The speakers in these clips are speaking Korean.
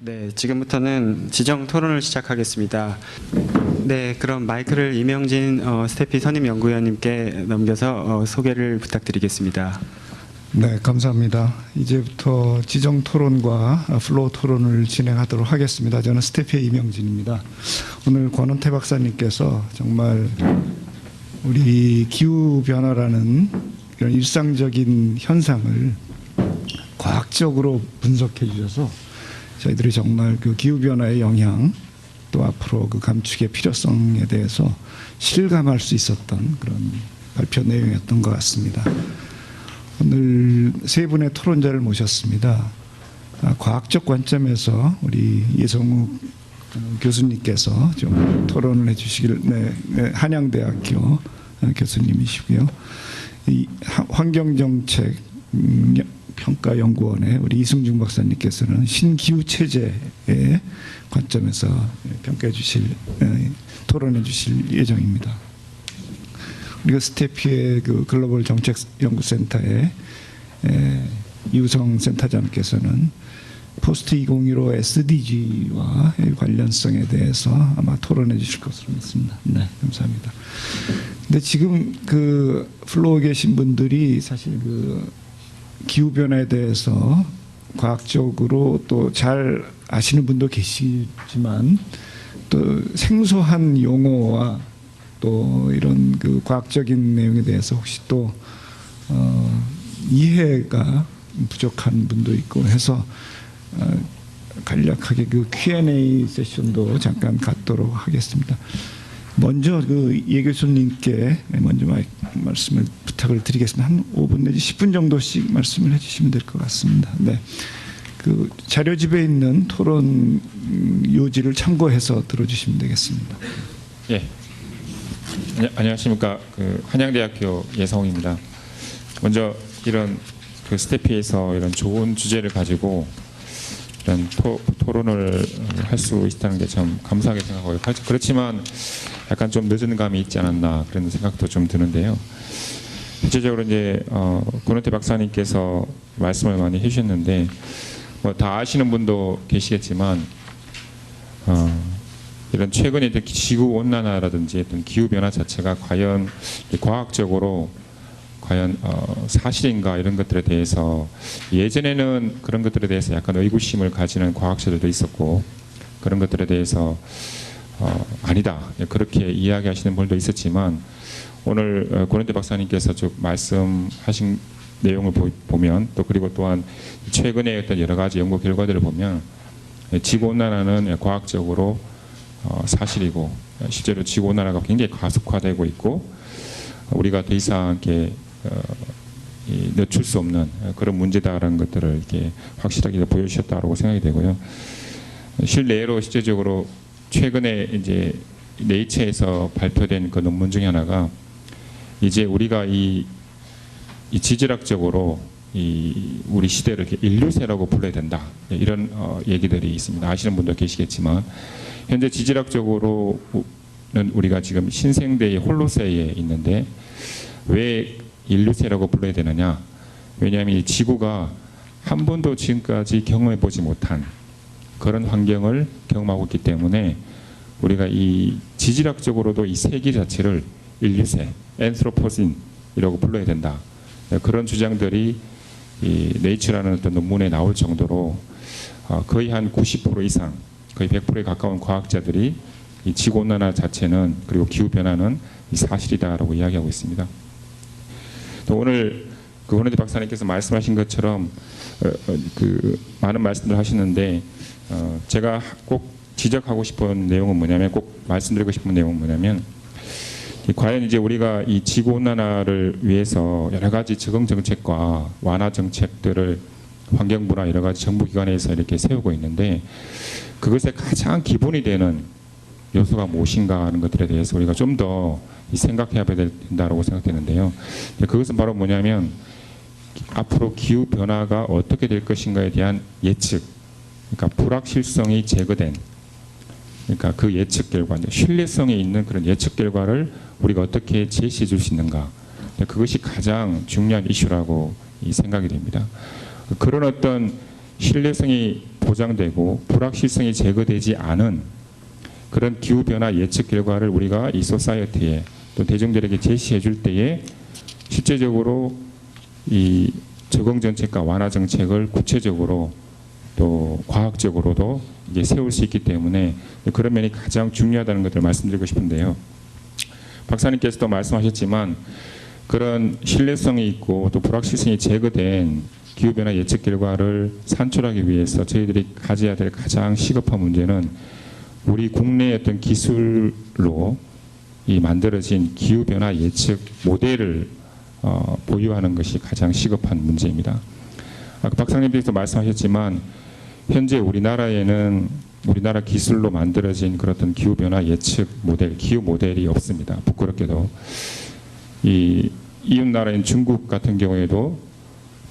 네, 지금부터는 지정 토론을 시작하겠습니다. 네, 그럼 마이크를 이명진 스태피 선임 연구위원님께 넘겨서 소개를 부탁드리겠습니다. 네, 감사합니다. 이제부터 지정 토론과 플로우 토론을 진행하도록 하겠습니다. 저는 스태피 이명진입니다. 오늘 권원태 박사님께서 정말 우리 기후 변화라는 이런 일상적인 현상을 과학적으로 분석해 주셔서 저희들이 정말 그 기후 변화의 영향 또 앞으로 그 감축의 필요성에 대해서 실감할 수 있었던 그런 발표 내용이었던 것 같습니다. 오늘 세 분의 토론자를 모셨습니다. 과학적 관점에서 우리 예성욱 교수님께서 좀 토론을 해주시길, 한양대학교 교수님이시고요. 이 환경정책 평가연구원의 우리 이승중 박사님께서는 신기후 체제의 관점에서 평가해 주실, 토론해 주실 예정입니다. 우리가 스태피의 그 글로벌 정책 연구센터의 이우성 센터장께서는 포스트 2015 SDG와 관련성에 대해서 아마 토론해 주실 것으로 믿습니다. 네, 감사합니다. 근데 지금 그 플로우에 계신 분들이 사실 그 기후 변화에 대해서 과학적으로 또 잘 아시는 분도 계시지만 또 생소한 용어와 또 이런 그 과학적인 내용에 대해서 혹시 또 이해가 부족한 분도 있고 해서 간략하게 그 Q&A 세션도 잠깐 갖도록 하겠습니다. 먼저 그 예 교수님께 먼저 말씀을 부탁을 드리겠습니다. 한 5분 내지 10분 정도씩 말씀을 해주시면 될 것 같습니다. 네, 그 자료집에 있는 토론 요지를 참고해서 들어주시면 되겠습니다. 예. 안녕하십니까. 그 한양대학교 예성욱입니다. 먼저 이런 그 스태피에서 이런 좋은 주제를 가지고 이런 토론을 할 수 있다는 게 참 감사하게 생각하고요. 그렇지만 약간 좀 늦은 감이 있지 않았나 그런 생각도 좀 드는데요. 실제적으로 이제 권원태 박사님께서 말씀을 많이 해주셨는데 뭐 다 아시는 분도 계시겠지만 이런 최근에 지구 온난화라든지 어떤 기후 변화 자체가 과연 과학적으로 과연 사실인가 이런 것들에 대해서 예전에는 그런 것들에 대해서 약간 의구심을 가지는 과학자들도 있었고 그런 것들에 대해서 아니다 그렇게 이야기하시는 분들도 있었지만 오늘 권원태 박사님께서 쭉 말씀하신 내용을 보면 또 그리고 또한 최근에 어떤 여러 가지 연구 결과들을 보면 지구 온난화는 과학적으로 사실이고 실제로 지구 온난화가 굉장히 가속화되고 있고 우리가 더 이상 이렇게 늦출 수 없는 그런 문제다라는 것들을 이렇게 확실하게 보여주셨다고 생각이 되고요. 실내로 실제적으로 최근에 이제 네이처에서 발표된 그 논문 중에 하나가 이제 우리가 이 지질학적으로 우리 시대를 이렇게 인류세라고 불러야 된다 이런 얘기들이 있습니다. 아시는 분도 계시겠지만 현재 지질학적으로는 우리가 지금 신생대의 홀로세에 있는데 왜 인류세라고 불러야 되느냐? 왜냐하면 이 지구가 한 번도 지금까지 경험해 보지 못한 그런 환경을 경험하고 있기 때문에 우리가 이 지질학적으로도 이 세계 자체를 인류세, 엔스로포신이라고 불러야 된다. 그런 주장들이 이 네이처라는 어떤 논문에 나올 정도로 거의 한 90% 이상, 거의 100%에 가까운 과학자들이 이 지구 온난화 자체는 그리고 기후 변화는 이 사실이다라고 이야기하고 있습니다. 또 오늘 그 권원태 박사님께서 말씀하신 것처럼 그 많은 말씀들 하시는데 제가 꼭 지적하고 싶은 내용은 뭐냐면 꼭 말씀드리고 싶은 내용은 뭐냐면 과연 이제 우리가 이 지구 온난화를 위해서 여러 가지 적응 정책과 완화 정책들을 환경부나 여러 가지 정부 기관에서 이렇게 세우고 있는데 그것의 가장 기본이 되는 요소가 무엇인가 하는 것들에 대해서 우리가 좀 더 생각해야 된다고 생각되는데요. 그것은 바로 뭐냐면 앞으로 기후 변화가 어떻게 될 것인가에 대한 예측, 그러니까 불확실성이 제거된, 그러니까 그 예측 결과, 신뢰성이 있는 그런 예측 결과를 우리가 어떻게 제시해 줄 수 있는가, 그것이 가장 중요한 이슈라고 생각이 됩니다. 그런 어떤 신뢰성이 보장되고 불확실성이 제거되지 않은 그런 기후변화 예측 결과를 우리가 이 소사이어티에 또 대중들에게 제시해 줄 때에 실제적으로 이 적응 정책과 완화 정책을 구체적으로 또 과학적으로도 이제 세울 수 있기 때문에 그런 면이 가장 중요하다는 것을 말씀드리고 싶은데요. 박사님께서도 말씀하셨지만 그런 신뢰성이 있고 또 불확실성이 제거된 기후변화 예측 결과를 산출하기 위해서 저희들이 가져야 될 가장 시급한 문제는 우리 국내의 어떤 기술로 이 만들어진 기후변화 예측 모델을 보유하는 것이 가장 시급한 문제입니다. 아까 박사님께서 말씀하셨지만 현재 우리나라에는 우리나라 기술로 만들어진 그런 어떤 기후변화 예측 모델, 기후 모델이 없습니다. 부끄럽게도 이 이웃 나라인 중국 같은 경우에도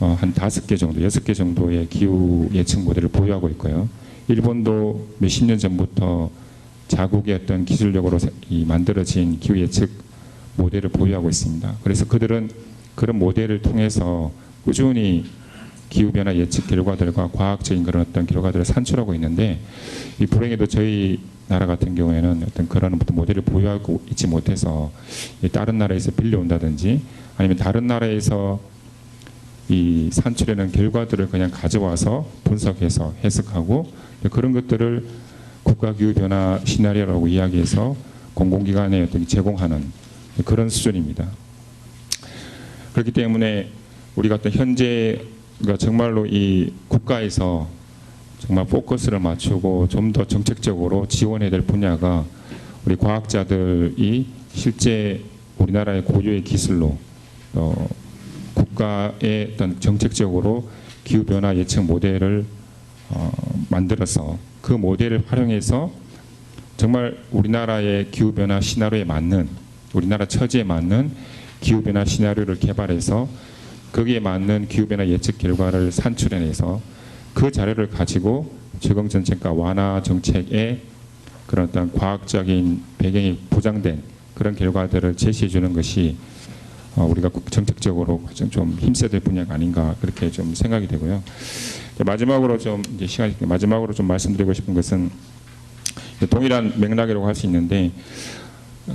한 5개 정도, 6개 정도의 기후 예측 모델을 보유하고 있고요. 일본도 몇십 년 전부터 자국의 어떤 기술력으로 만들어진 기후 예측 모델을 보유하고 있습니다. 그래서 그들은 그런 모델을 통해서 꾸준히 기후변화 예측 결과들과 과학적인 그런 어떤 결과들을 산출하고 있는데 이 불행히도 저희 나라 같은 경우에는 어떤 그런 어떤 모델을 보유하고 있지 못해서 다른 나라에서 빌려온다든지 아니면 다른 나라에서 이 산출해낸 결과들을 그냥 가져와서 분석해서 해석하고 그런 것들을 국가기후변화 시나리오라고 이야기해서 공공기관에 어떤 제공하는 그런 수준입니다. 그렇기 때문에 우리가 어떤 현재가 정말로 이 국가에서 정말 포커스를 맞추고 좀 더 정책적으로 지원해야 될 분야가 우리 과학자들이 실제 우리나라의 고유의 기술로 국가의 어떤 정책적으로 기후변화 예측 모델을 만들어서 그 모델을 활용해서 정말 우리나라의 기후변화 시나리오에 맞는 우리나라 처지에 맞는 기후변화 시나리오를 개발해서 거기에 맞는 기후변화 예측 결과를 산출해내서 그 자료를 가지고 적응 정책과 완화 정책의 그런 어떤 과학적인 배경이 보장된 그런 결과들을 제시해 주는 것이 우리가 정책적으로 좀 힘써야 될 분야가 아닌가 그렇게 좀 생각이 되고요. 마지막으로 좀 이제 시간이 마지막으로 좀 말씀드리고 싶은 것은 동일한 맥락이라고 할 수 있는데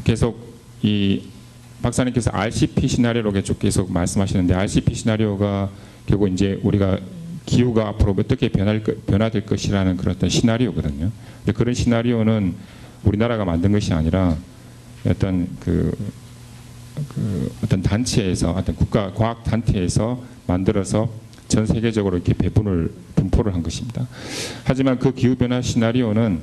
계속 이 박사님께서 RCP 시나리오로 계속 말씀하시는데 RCP 시나리오가 결국 이제 우리가 기후가 앞으로 어떻게 변화될 것이라는 그런 어떤 시나리오거든요. 근데 그런 시나리오는 우리나라가 만든 것이 아니라 어떤 어떤 단체에서 어떤 국가 과학 단체에서 만들어서 전 세계적으로 이렇게 분포를 한 것입니다. 하지만 그 기후 변화 시나리오는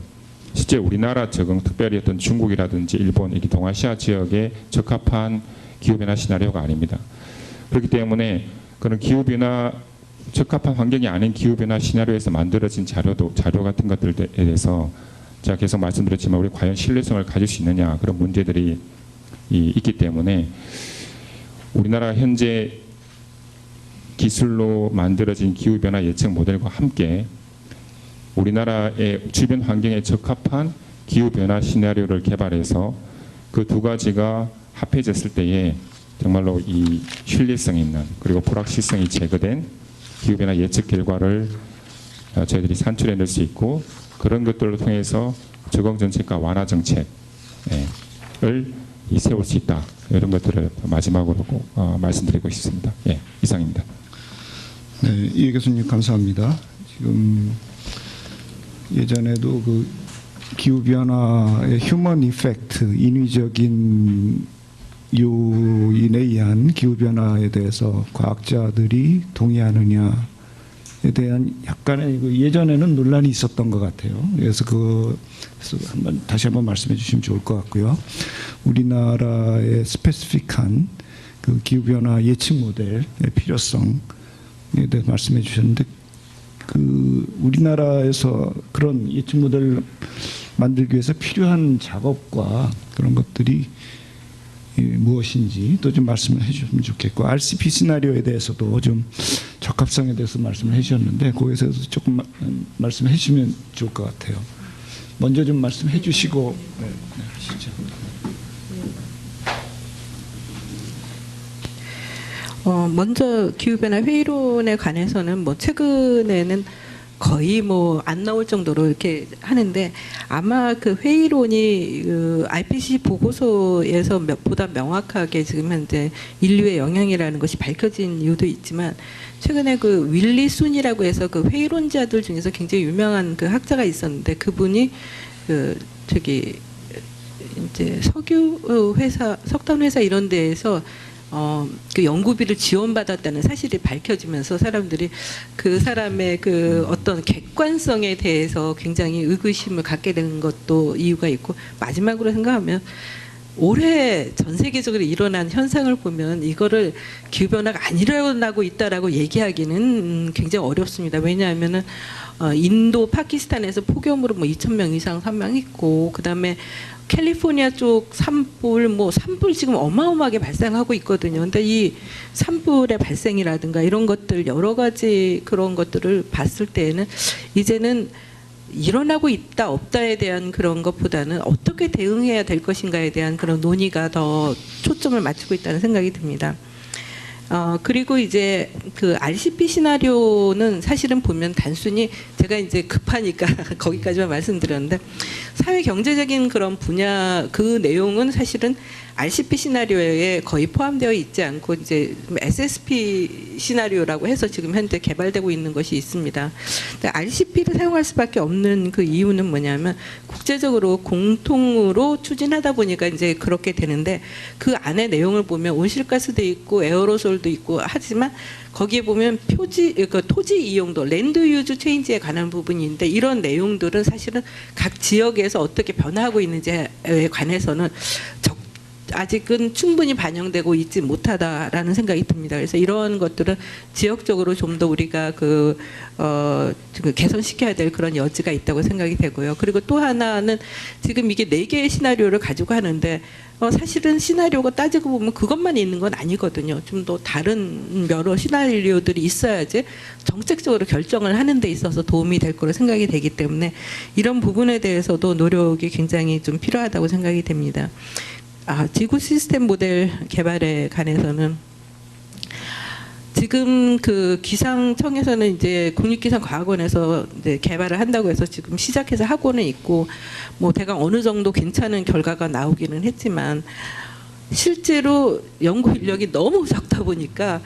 실제 우리나라 적응, 특별히 어떤 중국이라든지 일본, 이렇게 동아시아 지역에 적합한 기후 변화 시나리오가 아닙니다. 그렇기 때문에 그런 기후 변화 적합한 환경이 아닌 기후 변화 시나리오에서 만들어진 자료 같은 것들에 대해서 제가 계속 말씀드렸지만 우리 과연 신뢰성을 가질 수 있느냐 그런 문제들이 있기 때문에 우리나라 현재 기술로 만들어진 기후변화 예측 모델과 함께 우리나라의 주변 환경에 적합한 기후변화 시나리오를 개발해서 그 두 가지가 합해졌을 때에 정말로 이 신뢰성 있는 그리고 불확실성이 제거된 기후변화 예측 결과를 저희들이 산출해낼 수 있고 그런 것들을 통해서 적응 정책과 완화 정책을 세울 수 있다. 이런 것들을 마지막으로 말씀드리고 싶습니다. 예, 이상입니다. 네, 이 교수님 감사합니다. 지금 예전에도 그 기후 변화의 휴먼 이펙트, 인위적인 요인에 의한 기후 변화에 대해서 과학자들이 동의하느냐에 대한 약간의 예전에는 논란이 있었던 것 같아요. 그래서 다시 한번 말씀해 주시면 좋을 것 같고요. 우리나라의 스페시픽한 그 기후 변화 예측 모델의 필요성에 대해 말씀해 주셨는데 우리나라에서 그런 예측 모델을 만들기 위해서 필요한 작업과 그런 것들이 무엇인지 또 좀 말씀을 해주시면 좋겠고 RCP 시나리오에 대해서도 좀 적합성에 대해서 말씀을 해주셨는데 거기서 조금 말씀해 주시면 좋을 것 같아요. 먼저 좀 말씀해 주시고 하시죠. 먼저 기후변화 회의론에 관해서는 최근에는 거의 뭐 안 나올 정도로 이렇게 하는데 아마 그 회의론이 그 IPCC 보고서에서 보다 명확하게 지금 현재 인류의 영향이라는 것이 밝혀진 이유도 있지만 최근에 그 윌리 순이라고 해서 그 회의론자들 중에서 굉장히 유명한 그 학자가 있었는데 그분이 그 저기 이제 석유 회사, 석탄 회사 이런 데에서 그 연구비를 지원받았다는 사실이 밝혀지면서 사람들이 그 사람의 그 어떤 객관성에 대해서 굉장히 의구심을 갖게 되는 것도 이유가 있고 마지막으로 생각하면 올해 전 세계적으로 일어난 현상을 보면 이거를 기후변화가 안 일어나고 있다라고 얘기하기는 굉장히 어렵습니다. 왜냐하면은 인도, 파키스탄에서 폭염으로 뭐 2,000명 이상 사망했고 그다음에 캘리포니아 쪽 산불, 뭐 산불 지금 어마어마하게 발생하고 있거든요. 근데 이 산불의 발생이라든가 이런 것들 여러 가지 그런 것들을 봤을 때에는 이제는 일어나고 있다 없다에 대한 그런 것보다는 어떻게 대응해야 될 것인가에 대한 그런 논의가 더 초점을 맞추고 있다는 생각이 듭니다. 그리고 이제 그 RCP 시나리오는 사실은 보면 단순히 제가 이제 급하니까 거기까지만 말씀드렸는데 사회 경제적인 그런 분야 그 내용은 사실은 RCP 시나리오에 거의 포함되어 있지 않고 이제 SSP 시나리오라고 해서 지금 현재 개발되고 있는 것이 있습니다. RCP를 사용할 수밖에 없는 그 이유는 뭐냐면 국제적으로 공통으로 추진하다 보니까 이제 그렇게 되는데 그 안에 내용을 보면 온실가스도 있고 에어로솔도 있고 하지만 거기에 보면 토지 이용도 랜드 유즈 체인지에 관한 부분인데 이런 내용들은 사실은 각 지역에서 어떻게 변화하고 있는지에 관해서는 아직은 충분히 반영되고 있지 못하다라는 생각이 듭니다. 그래서 이런 것들은 지역적으로 좀 더 우리가 개선시켜야 될 그런 여지가 있다고 생각이 되고요. 그리고 또 하나는 지금 이게 4개의 시나리오를 가지고 하는데 사실은 시나리오가 따지고 보면 그것만 있는 건 아니거든요. 좀 더 다른 여러 시나리오들이 있어야지 정책적으로 결정을 하는 데 있어서 도움이 될 거로 생각이 되기 때문에 이런 부분에 대해서도 노력이 굉장히 좀 필요하다고 생각이 됩니다. 지구 시스템 모델 개발에 관해서는 지금 그 기상청에서는 이제 국립기상과학원에서 이제 개발을 한다고 해서 지금 시작해서 하고는 있고 뭐 대강 어느 정도 괜찮은 결과가 나오기는 했지만 실제로 연구 인력이 너무 적다 보니까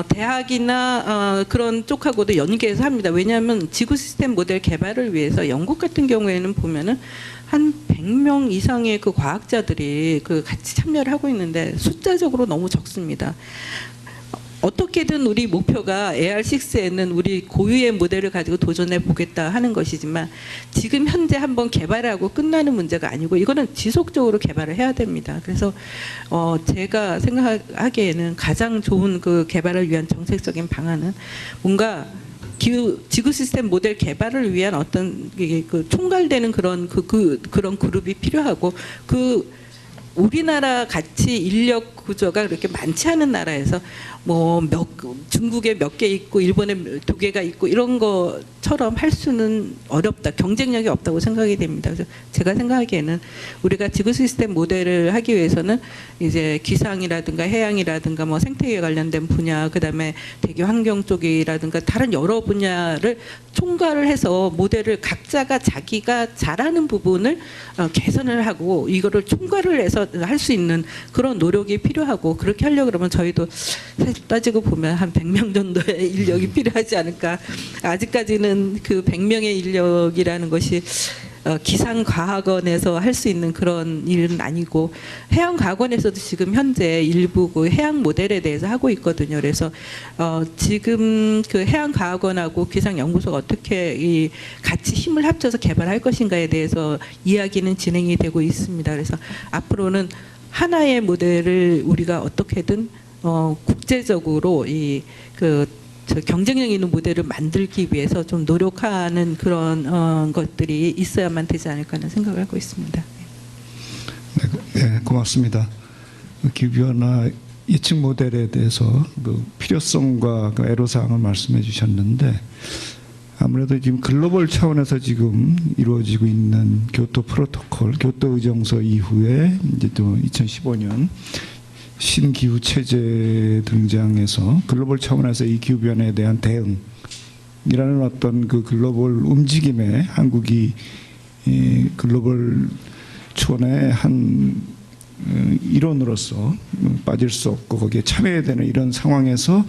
대학이나 그런 쪽하고도 연계해서 합니다. 왜냐하면 지구 시스템 모델 개발을 위해서 영국 같은 경우에는 보면은 한 100명 이상의 그 과학자들이 그 같이 참여를 하고 있는데 숫자적으로 너무 적습니다. 어떻게든 우리 목표가 AR6에는 우리 고유의 모델을 가지고 도전해 보겠다 하는 것이지만 지금 현재 한번 개발하고 끝나는 문제가 아니고 이거는 지속적으로 개발을 해야 됩니다. 그래서 제가 생각하기에는 가장 좋은 그 개발을 위한 정책적인 방안은 뭔가 지구 시스템 모델 개발을 위한 어떤 그 총괄되는 그런 그런 그룹이 필요하고 우리나라 같이 인력 구조가 그렇게 많지 않은 나라에서 뭐 중국에 몇 개 있고 일본에 2개가 있고 이런 것처럼 할 수는 어렵다. 경쟁력이 없다고 생각이 됩니다. 그래서 제가 생각하기에는 우리가 지구 시스템 모델을 하기 위해서는 이제 기상이라든가 해양이라든가 뭐 생태계 관련된 분야, 그다음에 대기 환경 쪽이라든가 다른 여러 분야를 총괄을 해서 모델을 각자가 자기가 잘하는 부분을 개선을 하고 이거를 총괄을 해서 할 수 있는 그런 노력이 필요하고 그렇게 하려고 그러면 저희도 사실 따지고 보면 한 100명 정도의 인력이 필요하지 않을까. 아직까지는 그 100명의 인력이라는 것이 기상과학원에서 할 수 있는 그런 일은 아니고 해양과학원에서도 지금 현재 일부 그 해양 모델에 대해서 하고 있거든요. 그래서 지금 그 해양과학원하고 기상연구소가 어떻게 같이 힘을 합쳐서 개발할 것인가에 대해서 이야기는 진행이 되고 있습니다. 그래서 앞으로는 하나의 모델을 우리가 어떻게든 국제적으로 경쟁력 있는 모델을 만들기 위해서 좀 노력하는 그런 것들이 있어야만 되지 않을까 하는 생각을 하고 있습니다. 네, 고맙습니다. 기후변화 예측 모델에 대해서 그 필요성과 그 애로사항을 말씀해 주셨는데 아무래도 지금 글로벌 차원에서 지금 이루어지고 있는 교토 프로토콜, 교토 의정서 이후에 이제 또 2015년 신기후 체제 등장해서 글로벌 차원에서 이 기후 변화에 대한 대응 이라는 어떤 그 글로벌 움직임에 한국이 글로벌 초원의 한 일원으로서 빠질 수 없고 거기에 참여해야 되는 이런 상황에서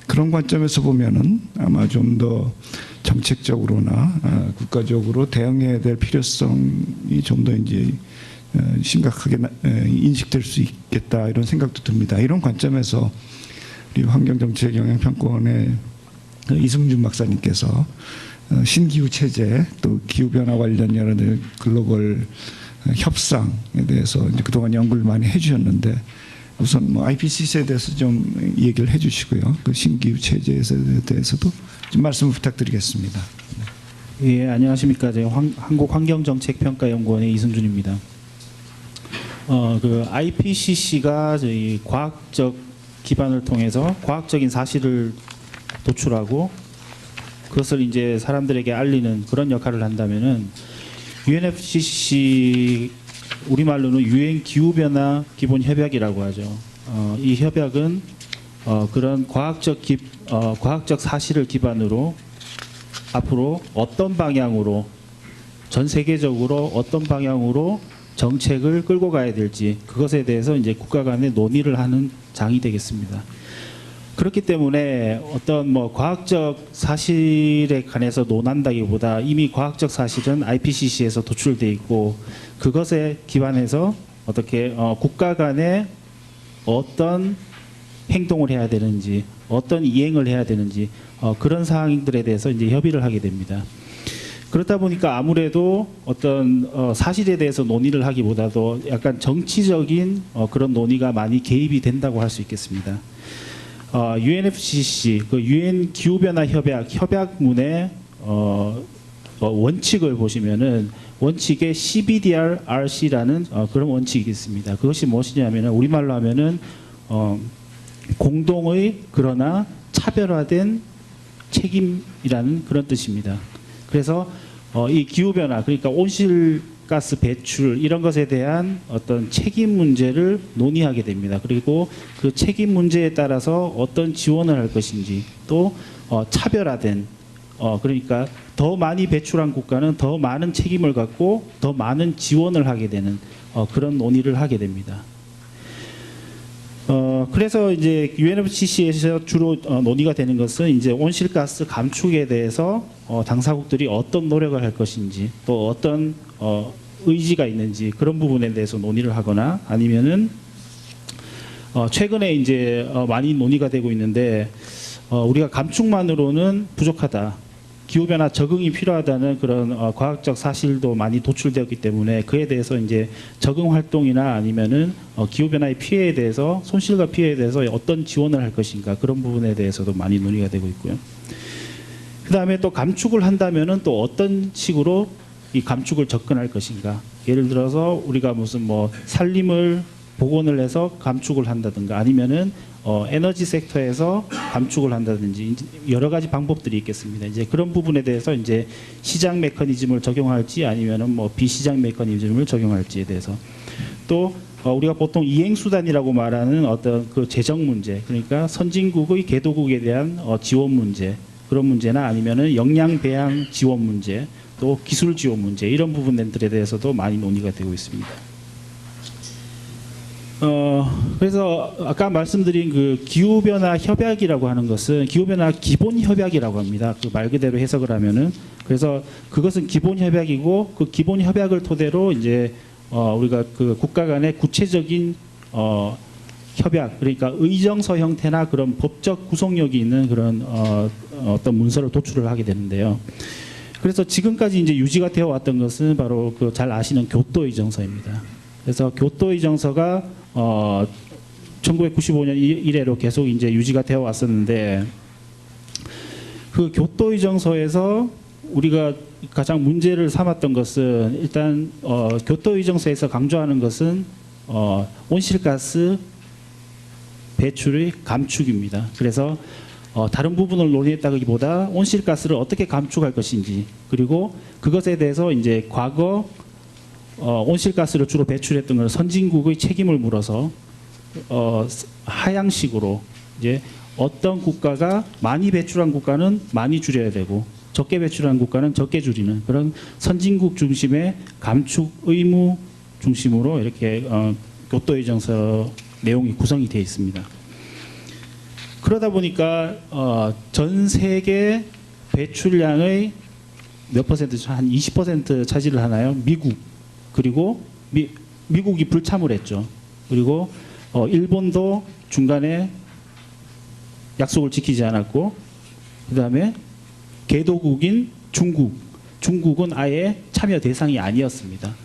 그런 관점에서 보면은 아마 좀 더 정책적으로나 국가적으로 대응해야 될 필요성이 좀 더 이제 심각하게 인식될 수 있겠다 이런 생각도 듭니다. 이런 관점에서 우리 환경정책 영향평가원의 이승준 박사님께서 신기후 체제 또 기후변화 관련 여러 글로벌 협상에 대해서 이제 그동안 연구를 많이 해주셨는데 우선 뭐 IPCC에 대해서 좀 얘기를 해주시고요. 그 신기후 체제에 대해서도 좀 말씀을 부탁드리겠습니다. 예, 안녕하십니까. 한국환경정책평가연구원의 이승준입니다. 그 IPCC가 저희 과학적 기반을 통해서 과학적인 사실을 도출하고 그것을 이제 사람들에게 알리는 그런 역할을 한다면은 UNFCCC 우리말로는 유엔 기후변화 기본 협약이라고 하죠. 이 협약은 그런 과학적 사실을 기반으로 앞으로 어떤 방향으로 전 세계적으로 어떤 방향으로 정책을 끌고 가야 될지 그것에 대해서 이제 국가 간의 논의를 하는 장이 되겠습니다. 그렇기 때문에 어떤 뭐 과학적 사실에 관해서 논한다기보다 이미 과학적 사실은 IPCC에서 도출돼 있고 그것에 기반해서 어떻게 국가 간에 어떤 행동을 해야 되는지 어떤 이행을 해야 되는지 그런 사항들에 대해서 이제 협의를 하게 됩니다. 그렇다 보니까 아무래도 어떤 사실에 대해서 논의를 하기보다도 약간 정치적인 그런 논의가 많이 개입이 된다고 할 수 있겠습니다. UNFCCC 그 유엔 기후변화 협약문의 원칙을 보시면은 원칙에 CBDR-RC라는 그런 원칙이 있습니다. 그것이 무엇이냐면은 우리말로 하면은 공동의 그러나 차별화된 책임이라는 그런 뜻입니다. 그래서 이 기후변화 그러니까 온실가스 배출 이런 것에 대한 어떤 책임 문제를 논의하게 됩니다. 그리고 그 책임 문제에 따라서 어떤 지원을 할 것인지 또 차별화된 그러니까 더 많이 배출한 국가는 더 많은 책임을 갖고 더 많은 지원을 하게 되는 그런 논의를 하게 됩니다. 그래서 이제 UNFCC에서 주로 논의가 되는 것은 이제 온실가스 감축에 대해서 당사국들이 어떤 노력을 할 것인지 또 어떤 의지가 있는지 그런 부분에 대해서 논의를 하거나 아니면은 최근에 이제 많이 논의가 되고 있는데 우리가 감축만으로는 부족하다. 기후변화 적응이 필요하다는 그런 과학적 사실도 많이 도출되었기 때문에 그에 대해서 이제 적응 활동이나 아니면은 기후변화의 피해에 대해서 손실과 피해에 대해서 어떤 지원을 할 것인가 그런 부분에 대해서도 많이 논의가 되고 있고요. 그 다음에 또 감축을 한다면은 또 어떤 식으로 이 감축을 접근할 것인가. 예를 들어서 우리가 무슨 뭐 산림을 복원을 해서 감축을 한다든가 아니면은 에너지 섹터에서 감축을 한다든지 여러 가지 방법들이 있겠습니다. 이제 그런 부분에 대해서 이제 시장 메커니즘을 적용할지 아니면은 뭐 비시장 메커니즘을 적용할지에 대해서 또 우리가 보통 이행 수단이라고 말하는 어떤 그 재정 문제 그러니까 선진국의 개도국에 대한 지원 문제 그런 문제나 아니면은 역량 배양 지원 문제 또 기술 지원 문제 이런 부분들에 대해서도 많이 논의가 되고 있습니다. 그래서 아까 말씀드린 그 기후변화 협약이라고 하는 것은 기후변화 기본 협약이라고 합니다. 그 말 그대로 해석을 하면은 그래서 그것은 기본 협약이고 그 기본 협약을 토대로 이제 우리가 그 국가 간의 구체적인 협약 그러니까 의정서 형태나 그런 법적 구속력이 있는 그런 어떤 문서를 도출을 하게 되는데요. 그래서 지금까지 이제 유지가 되어 왔던 것은 바로 그 잘 아시는 교토 의정서입니다. 그래서 교토 의정서가 1995년 이래로 계속 이제 유지가 되어 왔었는데 그 교토 의정서에서 우리가 가장 문제를 삼았던 것은 일단 교토 의정서에서 강조하는 것은 온실가스 배출의 감축입니다. 그래서 다른 부분을 논의했다기보다 온실가스를 어떻게 감축할 것인지 그리고 그것에 대해서 이제 과거 온실가스를 주로 배출했던 걸 선진국의 책임을 물어서 하향식으로 이제 어떤 국가가 많이 배출한 국가는 많이 줄여야 되고 적게 배출한 국가는 적게 줄이는 그런 선진국 중심의 감축 의무 중심으로 이렇게 교토의정서 내용이 구성이 되어 있습니다. 그러다 보니까 전 세계 배출량의 몇 퍼센트, 한 20% 차지를 하나요? 미국, 그리고 미국이 불참을 했죠. 그리고 일본도 중간에 약속을 지키지 않았고, 그 다음에 개도국인 중국은 아예 참여 대상이 아니었습니다.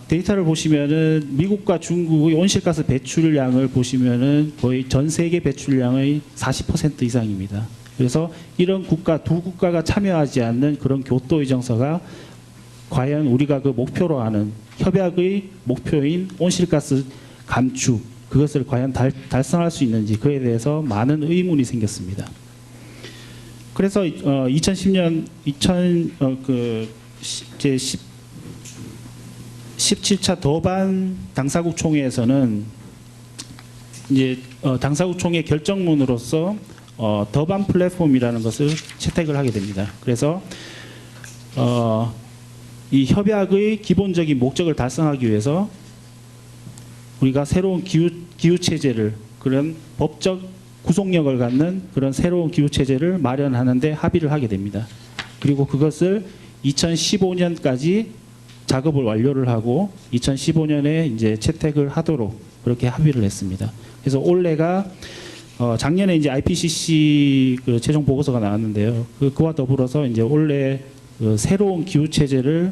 데이터를 보시면은 미국과 중국의 온실가스 배출량을 보시면은 거의 전 세계 배출량의 40% 이상입니다. 그래서 이런 두 국가가 참여하지 않는 그런 교토의정서가 과연 우리가 그 목표로 하는 협약의 목표인 온실가스 감축 그것을 과연 달성할 수 있는지 그에 대해서 많은 의문이 생겼습니다. 그래서 2010년 17차 더반 당사국 총회에서는 이제 당사국 총회 결정문으로서 더반 플랫폼이라는 것을 채택을 하게 됩니다. 그래서 이 협약의 기본적인 목적을 달성하기 위해서 우리가 새로운 기후 체제를 그런 법적 구속력을 갖는 그런 새로운 기후 체제를 마련하는 데 합의를 하게 됩니다. 그리고 그것을 2015년까지 작업을 완료를 하고 2015년에 이제 채택을 하도록 그렇게 합의를 했습니다. 그래서 올해가 작년에 이제 IPCC 그 최종 보고서가 나왔는데요. 그와 더불어서 이제 올해 그 새로운 기후 체제를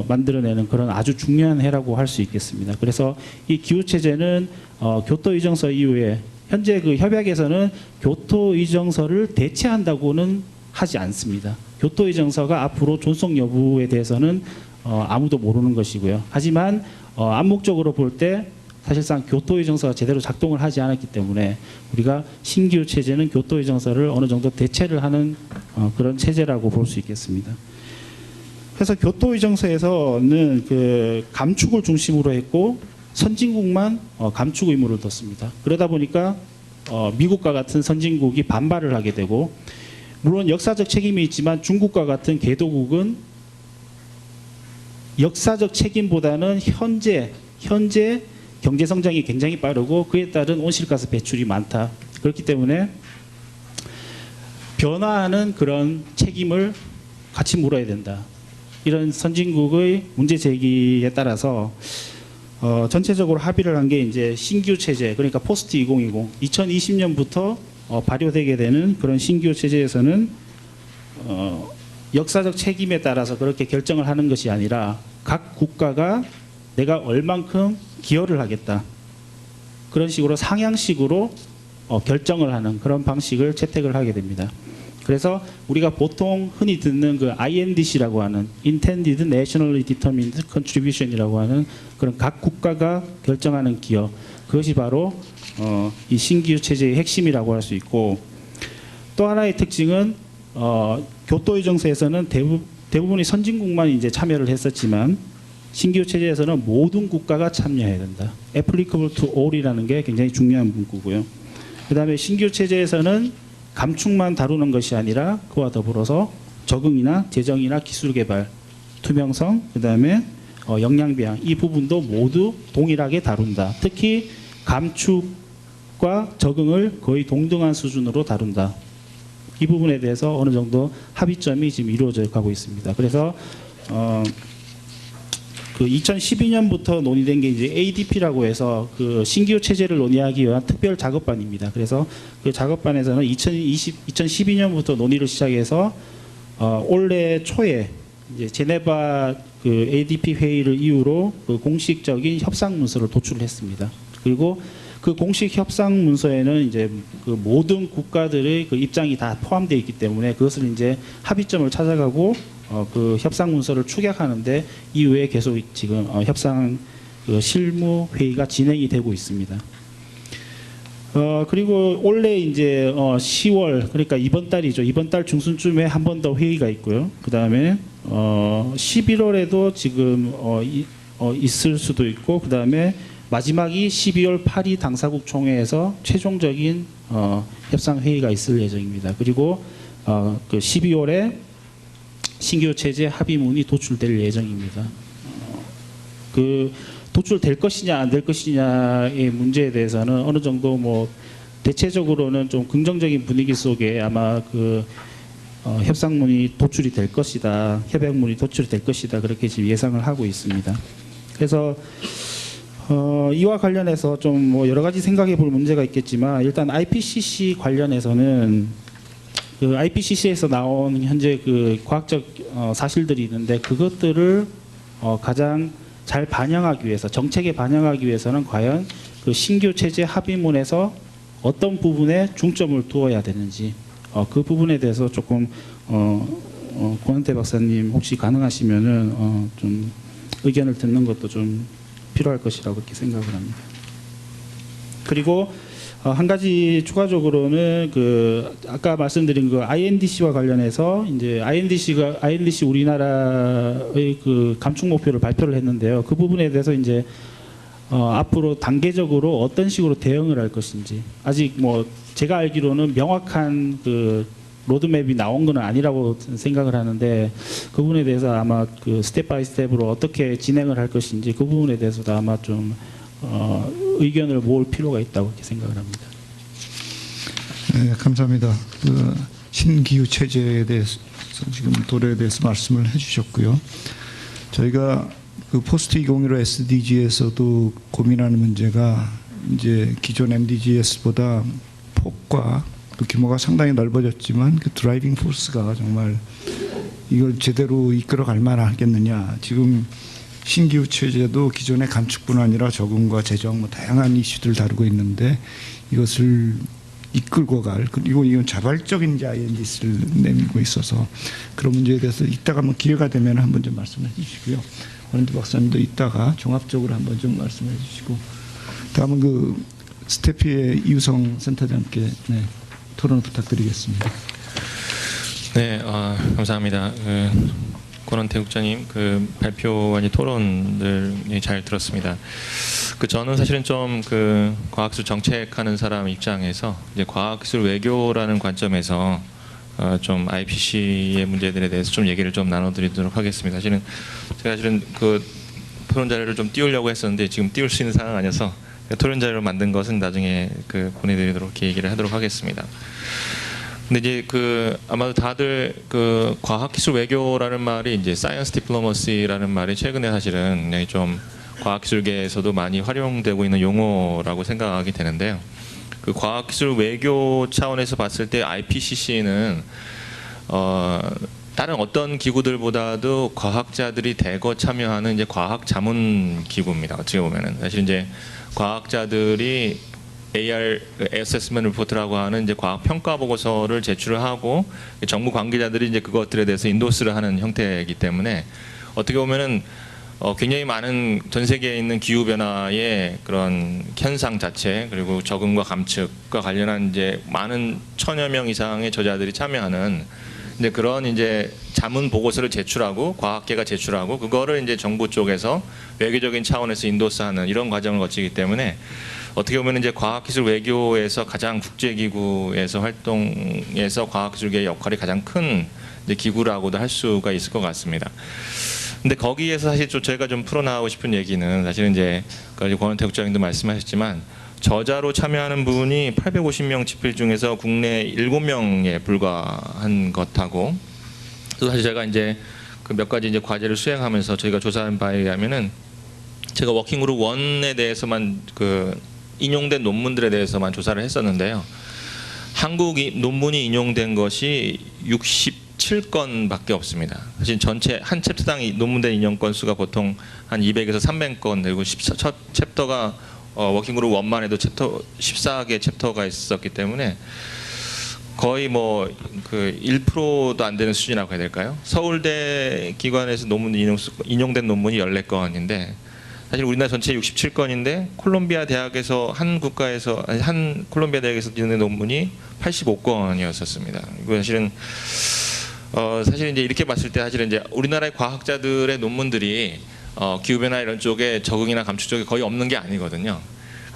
만들어내는 그런 아주 중요한 해라고 할 수 있겠습니다. 그래서 이 기후 체제는 교토의정서 이후에 현재 그 협약에서는 교토의정서를 대체한다고는 하지 않습니다. 교토의정서가 앞으로 존속 여부에 대해서는 아무도 모르는 것이고요. 하지만 암묵적으로 볼 때 사실상 교토의정서가 제대로 작동을 하지 않았기 때문에 우리가 신기후 체제는 교토의정서를 어느 정도 대체를 하는 그런 체제라고 볼 수 있겠습니다. 그래서 교토의정서에서는 그 감축을 중심으로 했고 선진국만 감축 의무를 뒀습니다. 그러다 보니까 미국과 같은 선진국이 반발을 하게 되고 물론 역사적 책임이 있지만 중국과 같은 개도국은 역사적 책임보다는 현재 경제 성장이 굉장히 빠르고 그에 따른 온실가스 배출이 많다. 그렇기 때문에 변화하는 그런 책임을 같이 물어야 된다. 이런 선진국의 문제 제기에 따라서 전체적으로 합의를 한 게 이제 신규 체제, 그러니까 포스트 2020, 2020년부터 발효되게 되는 그런 신규 체제에서는 역사적 책임에 따라서 그렇게 결정을 하는 것이 아니라 각 국가가 내가 얼만큼 기여를 하겠다. 그런 식으로 상향식으로 결정을 하는 그런 방식을 채택을 하게 됩니다. 그래서 우리가 보통 흔히 듣는 그 INDC라고 하는 Intended Nationally Determined Contribution이라고 하는 그런 각 국가가 결정하는 기여, 그것이 바로 이 신기후 체제의 핵심이라고 할 수 있고, 또 하나의 특징은 교토의정서에서는 대부분의 선진국만 이제 참여를 했었지만 신기후 체제에서는 모든 국가가 참여해야 된다. Applicable to all이라는 게 굉장히 중요한 문구고요. 그 다음에 신기후 체제에서는 감축만 다루는 것이 아니라 그와 더불어서 적응이나 재정이나 기술 개발, 투명성, 그 다음에 역량 배양 이 부분도 모두 동일하게 다룬다. 특히 감축과 적응을 거의 동등한 수준으로 다룬다. 이 부분에 대해서 어느 정도 합의점이 지금 이루어져 가고 있습니다. 그래서 그 2012년부터 논의된 게 이제 ADP라고 해서 그 신기후 체제를 논의하기 위한 특별 작업반입니다. 그래서 그 작업반에서는 2012년부터 논의를 시작해서 올해 초에 이제 제네바 그 ADP 회의를 이유로 그 공식적인 협상 문서를 도출했습니다. 그리고 그 공식 협상 문서에는 이제 그 모든 국가들의 그 입장이 다 포함되어 있기 때문에 그것을 이제 합의점을 찾아가고 그 협상 문서를 축약하는데 이후에 계속 지금 협상 그 실무 회의가 진행이 되고 있습니다. 그리고 올해 이제 10월 그러니까 이번 달이죠. 이번 달 중순쯤에 한 번 더 회의가 있고요. 그 다음에 11월에도 지금 있을 수도 있고 그 다음에 마지막이 12월 8일 당사국 총회에서 최종적인 협상 회의가 있을 예정입니다. 그리고 그 12월에 신규 체제 합의문이 도출될 예정입니다. 그 도출될 것이냐 안 될 것이냐의 문제에 대해서는 어느 정도 뭐 대체적으로는 좀 긍정적인 분위기 속에 아마 그 협상문이 도출이 될 것이다, 협약문이 도출이 될 것이다 그렇게 지금 예상을 하고 있습니다. 그래서 이와 관련해서 좀 뭐 여러 가지 생각해 볼 문제가 있겠지만 일단 IPCC 관련해서는 그 IPCC에서 나온 현재 그 과학적 사실들이 있는데 그것들을 가장 잘 반영하기 위해서 정책에 반영하기 위해서는 과연 그 신규 체제 합의문에서 어떤 부분에 중점을 두어야 되는지 그 부분에 대해서 조금 권은태 박사님 혹시 가능하시면은 좀 의견을 듣는 것도 좀 필요할 것이라고 그렇게 생각을 합니다. 그리고 한 가지 추가적으로는 그 아까 말씀드린 그 INDC와 관련해서 이제 INDC 우리나라의 그 감축 목표를 발표를 했는데요. 그 부분에 대해서 이제 앞으로 단계적으로 어떤 식으로 대응을 할 것인지 아직 뭐 제가 알기로는 명확한 그 로드맵이 나온 건 아니라고 생각을 하는데 그 부분에 대해서 아마 그 스텝 바이 스텝으로 어떻게 진행을 할 것인지 그 부분에 대해서도 아마 좀 의견을 모을 필요가 있다고 이렇게 생각을 합니다. 네, 감사합니다. 그 신기후 체제에 대해서 지금 도래에 대해서 말씀을 해주셨고요. 저희가 그 포스트 2015 SDG에서도 고민하는 문제가 이제 기존 MDGs보다 폭과 그 규모가 상당히 넓어졌지만 그 드라이빙 포스가 정말 이걸 제대로 이끌어갈 만하겠느냐. 지금 신기후 체제도 기존의 감축뿐 아니라 적응과 재정 뭐 다양한 이슈들을 다루고 있는데 이것을 이끌고 갈 그리고 이건 자발적인 INDC를 내밀고 있어서 그런 문제에 대해서 이따가 한번 기회가 되면 한번 좀 말씀해 주시고요. 권은태 박사님도 이따가 종합적으로 한번 좀 말씀해 주시고 다음은 그 스태피의 이우성 센터장께 토론을 부탁드리겠습니다. 네, 감사합니다. 권은태 국장님 그 발표와 토론들 잘 들었습니다. 저는 사실은 좀 그 과학기술 정책하는 사람 입장에서 이제 과학기술 외교라는 관점에서 좀 IPC의 문제들에 대해서 좀 얘기를 좀 나눠드리도록 하겠습니다. 제가 그 토론 자료를 좀 띄우려고 했었는데 지금 띄울 수 있는 상황 아니어서 토론 자료를 만든 것은 나중에 그 보내드리도록 이렇게 얘기를 하도록 하겠습니다. 근데 이제 그 아마도 다들 그 과학기술 외교라는 말이 이제 사이언스 디플로머시라는 말이 최근에 사실은 굉장히 좀 과학기술계에서도 많이 활용되고 있는 용어라고 생각하게 되는데요. 그 과학기술 외교 차원에서 봤을 때 IPCC는 다른 어떤 기구들보다도 과학자들이 대거 참여하는 이제 과학 자문 기구입니다. 어떻게 보면은 사실 이제 과학자들이 AR 어세스먼트 리포트라고 하는 이제 과학 평가 보고서를 제출을 하고 정부 관계자들이 이제 그것들에 대해서 인도스를 하는 형태이기 때문에 어떻게 보면은 굉장히 많은 전 세계에 있는 기후 변화의 그런 현상 자체 그리고 적응과 감축과 관련한 이제 많은 1000여 명 이상의 저자들이 참여하는 이제 그런 이제 자문 보고서를 제출하고 과학계가 제출하고 그거를 이제 정부 쪽에서 외교적인 차원에서 인도스하는 이런 과정을 거치기 때문에 어떻게 보면 이제 과학기술 외교에서 가장 국제기구에서 활동에서 과학기술계의 역할이 가장 큰 이제 기구라고도 할 수가 있을 것 같습니다. 근데 거기에서 사실 저희가 좀 풀어나가고 싶은 얘기는 사실은 이제 권은태 국장님도 말씀하셨지만 저자로 참여하는 분이 850명 집필 중에서 국내 7명에 불과한 것하고 또 사실 제가 이제 그 몇 가지 이제 과제를 수행하면서 저희가 조사한 바에 의하면은 제가 워킹그룹 1에 대해서만 그 인용된 논문들에 대해서만 조사를 했었는데요. 한국 논문이 인용된 것이 67건밖에 없습니다. 사실 전체 한 챕터당 논문된 인용 건수가 보통 한 200에서 300건 그리고 첫 챕터가 워킹그룹 1만 해도 챕터 14개 챕터가 있었기 때문에 거의 뭐 그 1%도 안 되는 수준이라고 해야 될까요? 서울대 기관에서 논문 인용된 논문이 14건인데 사실 우리나라 전체 67건인데 콜롬비아 대학에서 한 콜롬비아 대학에서 인용된 논문이 85건이었었습니다. 이거 사실은 사실 이제 이렇게 봤을 때 사실은 이제 우리나라의 과학자들의 논문들이 기후 변화 이런 쪽에 적응이나 감축 쪽에 거의 없는 게 아니거든요.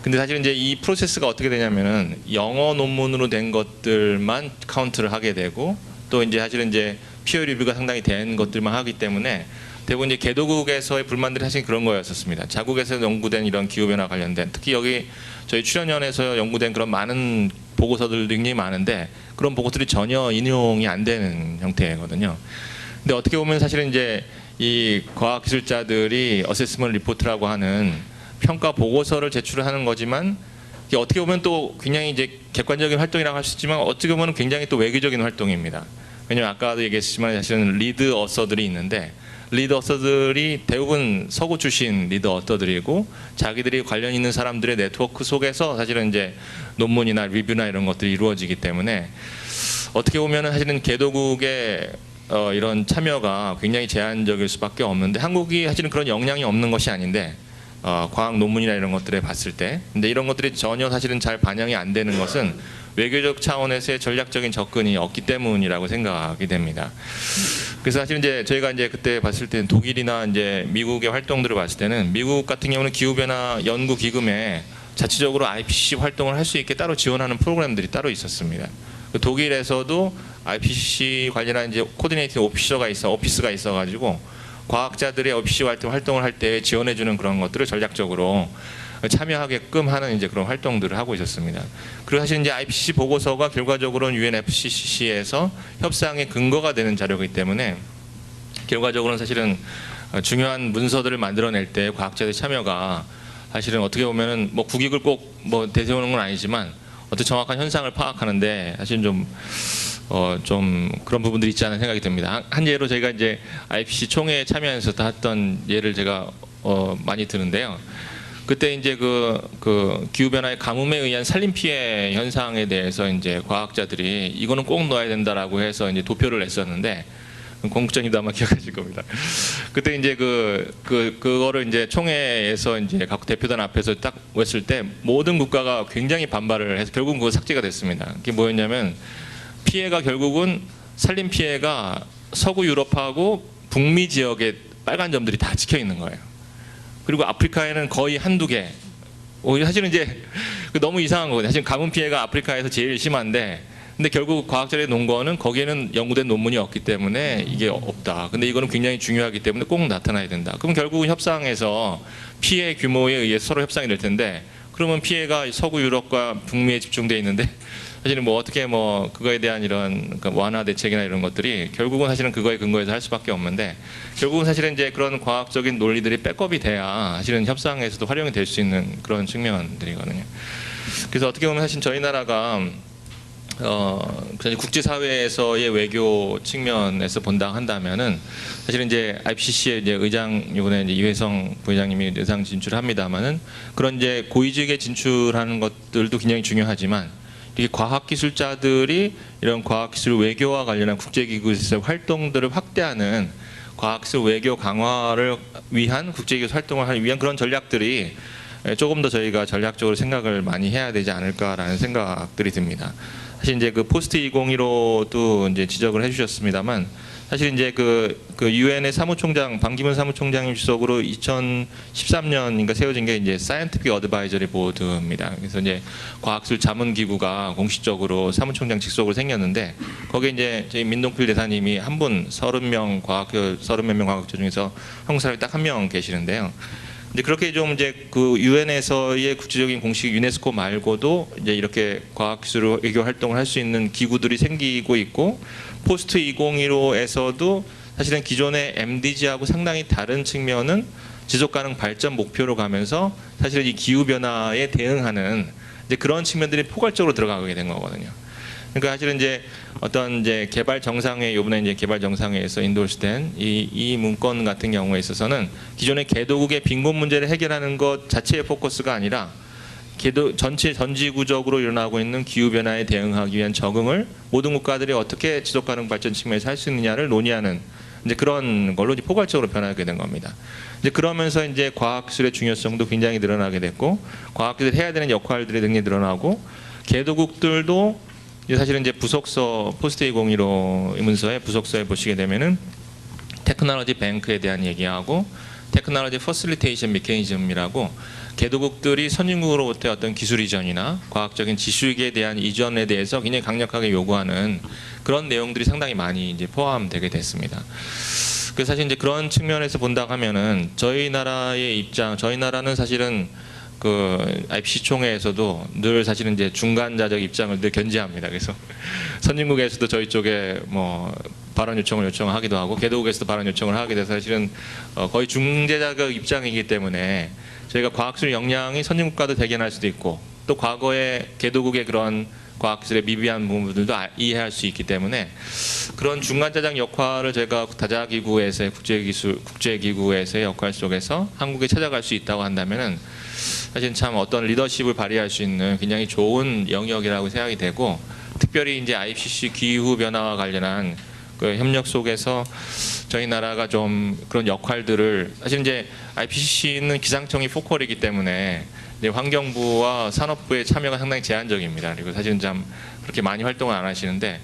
근데 사실 이제 이 프로세스가 어떻게 되냐면은 영어 논문으로 된 것들만 카운트를 하게 되고 또 이제 사실은 이제 피어 리뷰가 상당히 된 것들만 하기 때문에 대부분 이제 개도국에서의 불만들이 사실 그런 거였었습니다. 자국에서 연구된 이런 기후 변화 관련된 특히 여기 저희 출연연에서 연구된 그런 많은 보고서들 굉장히 많은데 그런 보고들이 전혀 인용이 안 되는 형태거든요. 근데 어떻게 보면 사실은 이제 이 과학기술자들이 어세스먼트 리포트라고 하는 평가 보고서를 제출하는 거지만 이게 어떻게 보면 또 굉장히 이제 객관적인 활동이라고 할 수 있지만 어떻게 보면 굉장히 또 외교적인 활동입니다. 왜냐하면 아까도 얘기했지만 사실은 리드 어서들이 있는데 리드 어서들이 대부분 서구 출신 리드 어서들이고 자기들이 관련 있는 사람들의 네트워크 속에서 사실은 이제 논문이나 리뷰나 이런 것들이 이루어지기 때문에 어떻게 보면은 사실은 개도국의 이런 참여가 굉장히 제한적일 수밖에 없는데 한국이 사실은 그런 역량이 없는 것이 아닌데 과학 논문이나 이런 것들에 봤을 때 근데 이런 것들이 전혀 사실은 잘 반영이 안 되는 것은 외교적 차원에서의 전략적인 접근이 없기 때문이라고 생각이 됩니다. 그래서 사실 이제 저희가 이제 그때 봤을 때는 독일이나 이제 미국의 활동들을 봤을 때는 미국 같은 경우는 기후변화 연구 기금에 자체적으로 IPCC 활동을 할 수 있게 따로 지원하는 프로그램들이 따로 있었습니다. 독일에서도 IPCC 관련한 이제 코디네이팅 오피스가 있어가지고 과학자들의 IPCC 활동을 할 때 지원해주는 그런 것들을 전략적으로 참여하게끔 하는 이제 그런 활동들을 하고 있었습니다. 그리고 사실 이제 IPCC 보고서가 결과적으로는 UNFCCC에서 협상의 근거가 되는 자료이기 때문에 결과적으로는 사실은 중요한 문서들을 만들어낼 때 과학자들의 참여가 사실은 어떻게 보면은 뭐 국익을 꼭 뭐 대세우는 건 아니지만 어떤 정확한 현상을 파악하는데 사실 좀 그런 부분들이 있지 않은 생각이 듭니다. 한 예로 저희가 이제 IPCC 총회에 참여해서 했던 예를 제가 많이 드는데요. 그때 이제 그 기후 변화의 가뭄에 의한 산림 피해 현상에 대해서 이제 과학자들이 이거는 꼭 넣어야 된다라고 해서 이제 도표를 냈었는데 공국장님도 아마 기억하실 겁니다. 그때 이제 그거를 이제 총회에서 이제 각 대표단 앞에서 딱 했을 때 모든 국가가 굉장히 반발을 해서 결국은 그거 삭제가 됐습니다. 그게 뭐였냐면 피해가 결국은 산림 피해가 서구 유럽하고 북미 지역에 빨간 점들이 다 찍혀 있는 거예요. 그리고 아프리카에는 거의 한두 개. 사실은 이제 너무 이상한 거거든요. 사실 가뭄 피해가 아프리카에서 제일 심한데 근데 결국 과학자들이 놓은 거는 거기에는 연구된 논문이 없기 때문에 이게 없다. 근데 이거는 굉장히 중요하기 때문에 꼭 나타나야 된다. 그럼 결국은 협상에서 피해 규모에 의해 서로 협상이 될 텐데 그러면 피해가 서구 유럽과 북미에 집중돼 있는데 사실은 뭐 어떻게 뭐 그거에 대한 이런 완화 대책이나 이런 것들이 결국은 사실은 그거에 근거해서 할 수밖에 없는데 결국은 사실은 이제 그런 과학적인 논리들이 백업이 돼야 사실은 협상에서도 활용이 될 수 있는 그런 측면들이거든요. 그래서 어떻게 보면 사실 저희 나라가 국제사회에서의 외교 측면에서 본다 한다면은 사실은 이제 IPCC의 이제 의장 이번에 이제 이회성 부회장님이 의상 진출합니다만은 그런 이제 고위직에 진출하는 것들도 굉장히 중요하지만 이게 과학기술자들이 이런 과학기술 외교와 관련한 국제기구에서 활동들을 확대하는 과학기술 외교 강화를 위한 국제기구 활동을 하기 위한 그런 전략들이 조금 더 저희가 전략적으로 생각을 많이 해야 되지 않을까라는 생각들이 듭니다. 사실 이제 그 포스트 2015도 이제 지적을 해주셨습니다만 사실 이제 그 유엔의 사무총장 반기문 사무총장님 주석으로 2013년인가 세워진 게 이제 사이언티픽 어드바이저리 보드입니다. 그래서 이제 과학술 자문 기구가 공식적으로 사무총장 직속으로 생겼는데 거기에 이제 저희 민동필 대사님이 한 분 30명 과학자 중에서 한국 사람이 딱 한 명 계시는데요. 이제 그렇게 좀 이제 그 유엔에서의 국제적인 공식 유네스코 말고도 이제 이렇게 과학기술 외교 활동을 할 수 있는 기구들이 생기고 있고 포스트 2015에서도 사실은 기존의 MDG하고 상당히 다른 측면은 지속가능 발전 목표로 가면서 사실은 이 기후 변화에 대응하는 이제 그런 측면들이 포괄적으로 들어가게 된 거거든요. 그러니까 사실은 이제 어떤 이제 개발 정상회 이번에 이제 개발 정상회에서 인도스된 이 문건 같은 경우에 있어서는 기존의 개도국의 빈곤 문제를 해결하는 것 자체의 포커스가 아니라 전체 전지구적으로 일어나고 있는 기후 변화에 대응하기 위한 적응을 모든 국가들이 어떻게 지속 가능 발전 측면에서 할 수 있느냐를 논의하는 이제 그런 걸로 이제 포괄적으로 변하게 된 겁니다. 이제 그러면서 이제 과학기술의 중요성도 굉장히 늘어나게 됐고 과학기술이 해야 되는 역할들이 굉장히 늘어나고 개도국들도 이제 사실은 이제 부속서 포스트 2015 문서의 부속서에 보시게 되면은 테크놀로지 뱅크에 대한 얘기하고 테크놀로지 퍼실리테이션 메커니즘이라고 개도국들이 선진국으로부터 어떤 기술 이전이나 과학적인 지식에 대한 이전에 대해서 굉장히 강력하게 요구하는 그런 내용들이 상당히 많이 이제 포함되게 됐습니다. 그래서 사실 이제 그런 측면에서 본다고 하면은 저희 나라의 입장, 저희 나라는 사실은 그 IPC 총회에서도 늘 사실은 이제 중간자적 입장을 늘 견지합니다. 그래서 선진국에서도 저희 쪽에 뭐 발언 요청을 요청하기도 하고 개도국에서도 발언 요청을 하게 돼서 사실은 거의 중재자적 입장이기 때문에 저희가 과학기술 역량이 선진국과도 대견할 수도 있고 또 과거의 개도국의 그런 과학기술의 미비한 부분들도 이해할 수 있기 때문에 그런 중간자장 역할을 저희가 다자기구에서의 국제기구에서의 역할 속에서 한국에 찾아갈 수 있다고 한다면은 사실 참 어떤 리더십을 발휘할 수 있는 굉장히 좋은 영역이라고 생각이 되고 특별히 이제 IPCC 기후 변화와 관련한 그 협력 속에서 저희 나라가 좀 그런 역할들을 사실 이제 IPCC는 기상청이 포컬이기 때문에 이제 환경부와 산업부의 참여가 상당히 제한적입니다. 그리고 사실은 참 그렇게 많이 활동을 안 하시는데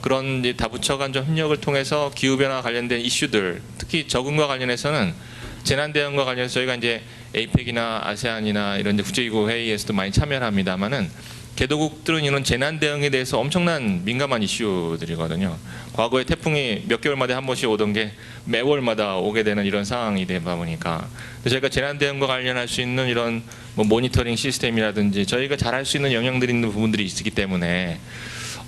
그런 이제 다부처간 좀 협력을 통해서 기후 변화 관련된 이슈들 특히 적응과 관련해서는 재난 대응과 관련해서 저희가 이제 APEC이나 아세안이나 이런 국제기구 회의에서도 많이 참여를 합니다만은 개도국들은 이런 재난 대응에 대해서 엄청난 민감한 이슈들이거든요. 과거에 태풍이 몇 개월마다 한 번씩 오던 게 매월마다 오게 되는 이런 상황이 되다 보니까 저희가 재난 대응과 관련할 수 있는 이런 뭐 모니터링 시스템이라든지 저희가 잘할 수 있는 영향들이 있는 부분들이 있기 때문에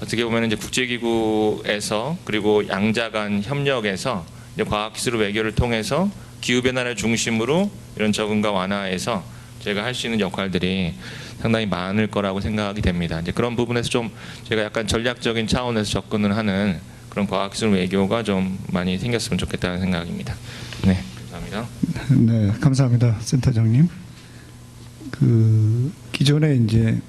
어떻게 보면 이제 국제기구에서 그리고 양자 간 협력에서 이제 과학기술 외교를 통해서 기후 변화를 중심으로 이런 적응과 완화에서 저희가 할 수 있는 역할들이 상당히 많을 거라고 생각이 됩니다. 이제 그런 부분에서 좀 제가 약간 전략적인 차원에서 접근을 하는 그런 과학기술 외교가 좀 많이 생겼으면 좋겠다는 생각입니다. 네, 감사합니다. 네, 감사합니다, 센터장님. 그 기존에 이제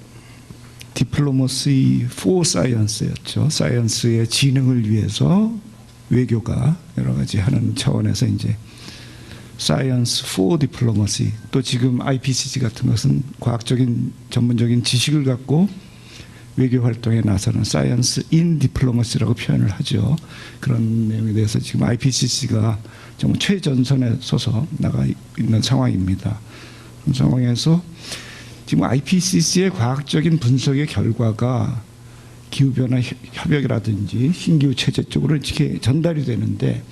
디플로머시 포 사이언스였죠. 사이언스의 진흥을 위해서 외교가 여러 가지 하는 차원에서 이제 사이언스 포 디플로머시 또 지금 IPCC 같은 것은 과학적인 전문적인 지식을 갖고 외교 활동에 나서는 사이언스 인 디플로머시라고 표현을 하죠. 그런 내용에 대해서 지금 IPCC가 정말 최전선에 서서 나가 있는 상황입니다. 그런 상황에서 지금 IPCC의 과학적인 분석의 결과가 기후변화 협약이라든지 신기후 체제 쪽으로 이렇게 전달이 되는데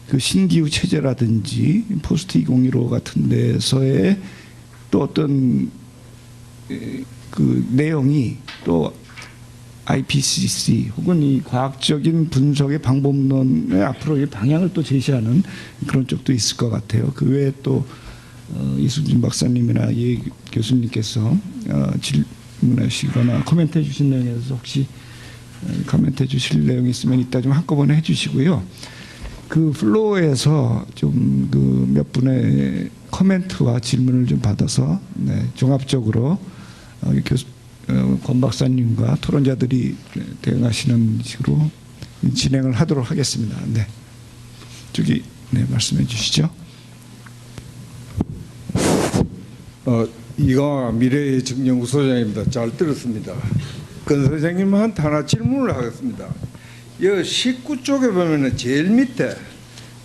그 신기후 체제라든지 포스트 2015 같은 데서의 또 어떤 그 내용이 또 IPCC 혹은 이 과학적인 분석의 방법론의 앞으로의 방향을 또 제시하는 그런 쪽도 있을 것 같아요. 그 외에 또 이수진 박사님이나 예 교수님께서 질문하시거나 코멘트해 주신 내용에 대해서 혹시 코멘트해 주실 내용이 있으면 이따 좀 한꺼번에 해주시고요. 그 플로어에서 좀 그 몇 분의 코멘트와 질문을 좀 받아서 네, 종합적으로 권 박사님과 토론자들이 대응하시는 식으로 진행을 하도록 하겠습니다. 네, 저기 네 말씀해 주시죠. 이광화 미래의증연구소장입니다. 잘 들었습니다. 권 선생님한테 하나 질문을 하겠습니다. 이 19쪽에 보면은 제일 밑에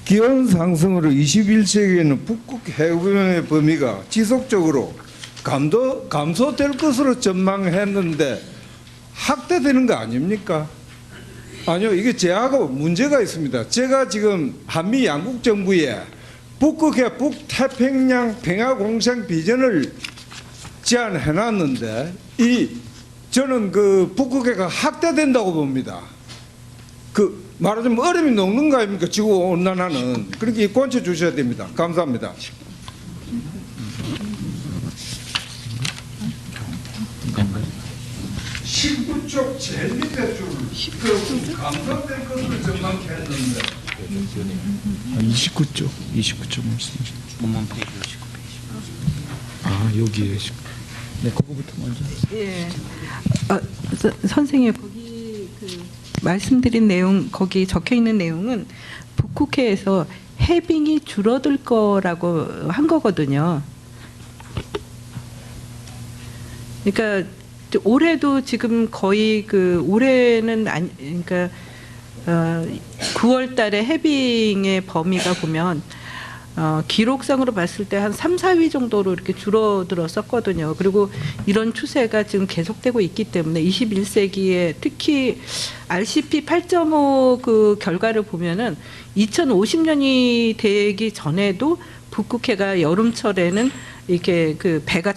기온 상승으로 21세기에는 북극 해구의 범위가 지속적으로 감소될 것으로 전망했는데 확대되는 거 아닙니까? 아니요, 이게 제하고 문제가 있습니다. 제가 지금 한미 양국 정부에 북극해 북태평양 평화공생 비전을 제안해놨는데 저는 그 북극해가 확대된다고 봅니다. 그 말하자면 얼음이 녹는 거 아닙니까? 지구 온난화는. 그렇게 권쳐 주셔야 됩니다. 감사합니다. 19쪽 제일 밑에 줄 감소될 것으로 전망했는데 29쪽 말씀이죠. 본문 페이지 19페이지. 여기에 네, 그거부터 먼저. 예. 선생님 거기 그 말씀드린 내용 거기 적혀 있는 내용은 북극해에서 해빙이 줄어들 거라고 한 거거든요. 그러니까 올해도 지금 거의 그 올해는 그러니까 9월 달에 해빙의 범위가 보면 기록상으로 봤을 때 한 3, 4위 정도로 이렇게 줄어들었었거든요. 그리고 이런 추세가 지금 계속되고 있기 때문에 21세기에 특히 RCP 8.5 그 결과를 보면은 2050년이 되기 전에도 북극해가 여름철에는 이렇게 그 배가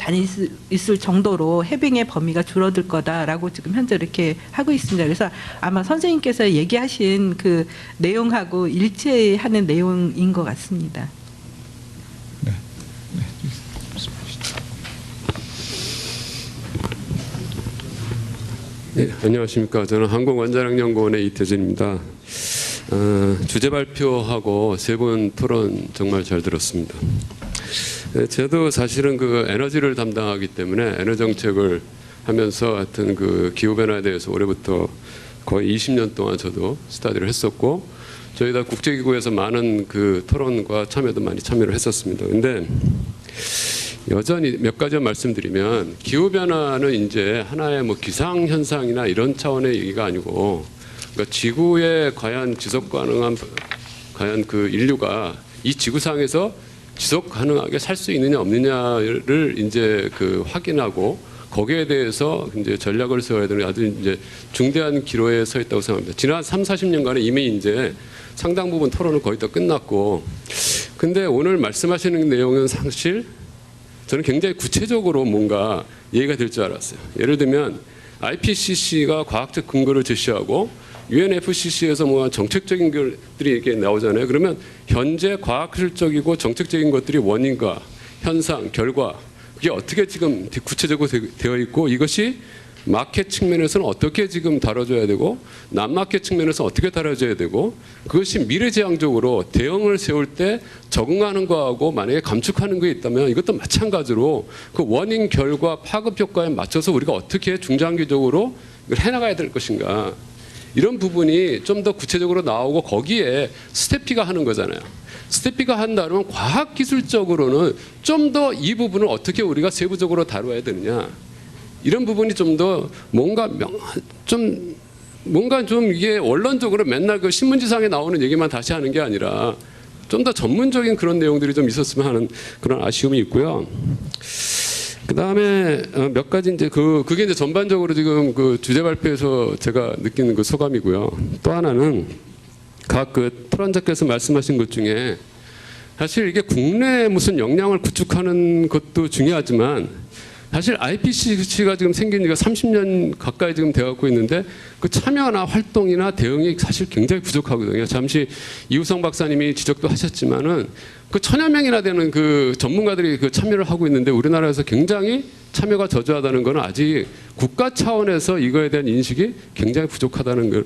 있을 정도로 해빙의 범위가 줄어들 거다라고 지금 현재 이렇게 하고 있습니다. 그래서 아마 선생님께서 얘기하신 그 내용하고 일치하는 내용인 것 같습니다. 네, 안녕하십니까. 저는 항공원자력연구원의 이태준입니다. 주제 발표하고 세 분 토론 정말 잘 들었습니다. 네, 저도 사실은 그 에너지를 담당하기 때문에 에너지 정책을 하면서 하여튼 그 기후 변화에 대해서 올해부터 거의 20년 동안 저도 스터디를 했었고 저희 다 국제기구에서 많은 그 토론과 참여도 많이 참여를 했었습니다. 근데 여전히 몇 가지만 말씀드리면 기후 변화는 이제 하나의 뭐 기상 현상이나 이런 차원의 얘기가 아니고 그러니까 지구에 과연 지속 가능한 과연 그 인류가 이 지구상에서 지속 가능하게 살 수 있느냐 없느냐를 이제 그 확인하고 거기에 대해서 이제 전략을 세워야 되는 아주 이제 중대한 기로에 서 있다고 생각합니다. 지난 3, 40년간에 이미 이제 상당 부분 토론은 거의 다 끝났고 근데 오늘 말씀하시는 내용은 사실 저는 굉장히 구체적으로 뭔가 얘기가 될 줄 알았어요. 예를 들면 IPCC가 과학적 근거를 제시하고 UNFCC에서 뭐 정책적인 것들이 이렇게 나오잖아요. 그러면 현재 과학술적이고 정책적인 것들이 원인과 현상, 결과 그게 어떻게 지금 구체적으로 되어 있고 이것이 마켓 측면에서는 어떻게 지금 다뤄줘야 되고 난마켓 측면에서 어떻게 다뤄줘야 되고 그것이 미래지향적으로 대응을 세울 때 적응하는 거하고 만약에 감축하는 게 있다면 이것도 마찬가지로 그 원인 결과 파급 효과에 맞춰서 우리가 어떻게 중장기적으로 이걸 해나가야 될 것인가 이런 부분이 좀 더 구체적으로 나오고 거기에 스태피가 하는 거잖아요. 스태피가 한다면 과학기술적으로는 좀 더 이 부분을 어떻게 우리가 세부적으로 다뤄야 되느냐 이런 부분이 좀 더 뭔가 좀 이게 원론적으로 맨날 그 신문지상에 나오는 얘기만 다시 하는 게 아니라 좀 더 전문적인 그런 내용들이 좀 있었으면 하는 그런 아쉬움이 있고요. 그 다음에 몇 가지 이제 그게 이제 전반적으로 지금 그 주제 발표에서 제가 느끼는 그 소감이고요. 또 하나는 각 그 토론자께서 말씀하신 것 중에 사실 이게 국내에 무슨 역량을 구축하는 것도 중요하지만 사실 IPCC가 지금 생긴 지가 30년 가까이 지금 되어가고 있는데 그 참여나 활동이나 대응이 사실 굉장히 부족하거든요. 잠시 이우성 박사님이 지적도 하셨지만은 그 1000여 명이나 되는 그 전문가들이 그 참여를 하고 있는데 우리나라에서 굉장히 참여가 저조하다는 것은 아직 국가 차원에서 이거에 대한 인식이 굉장히 부족하다는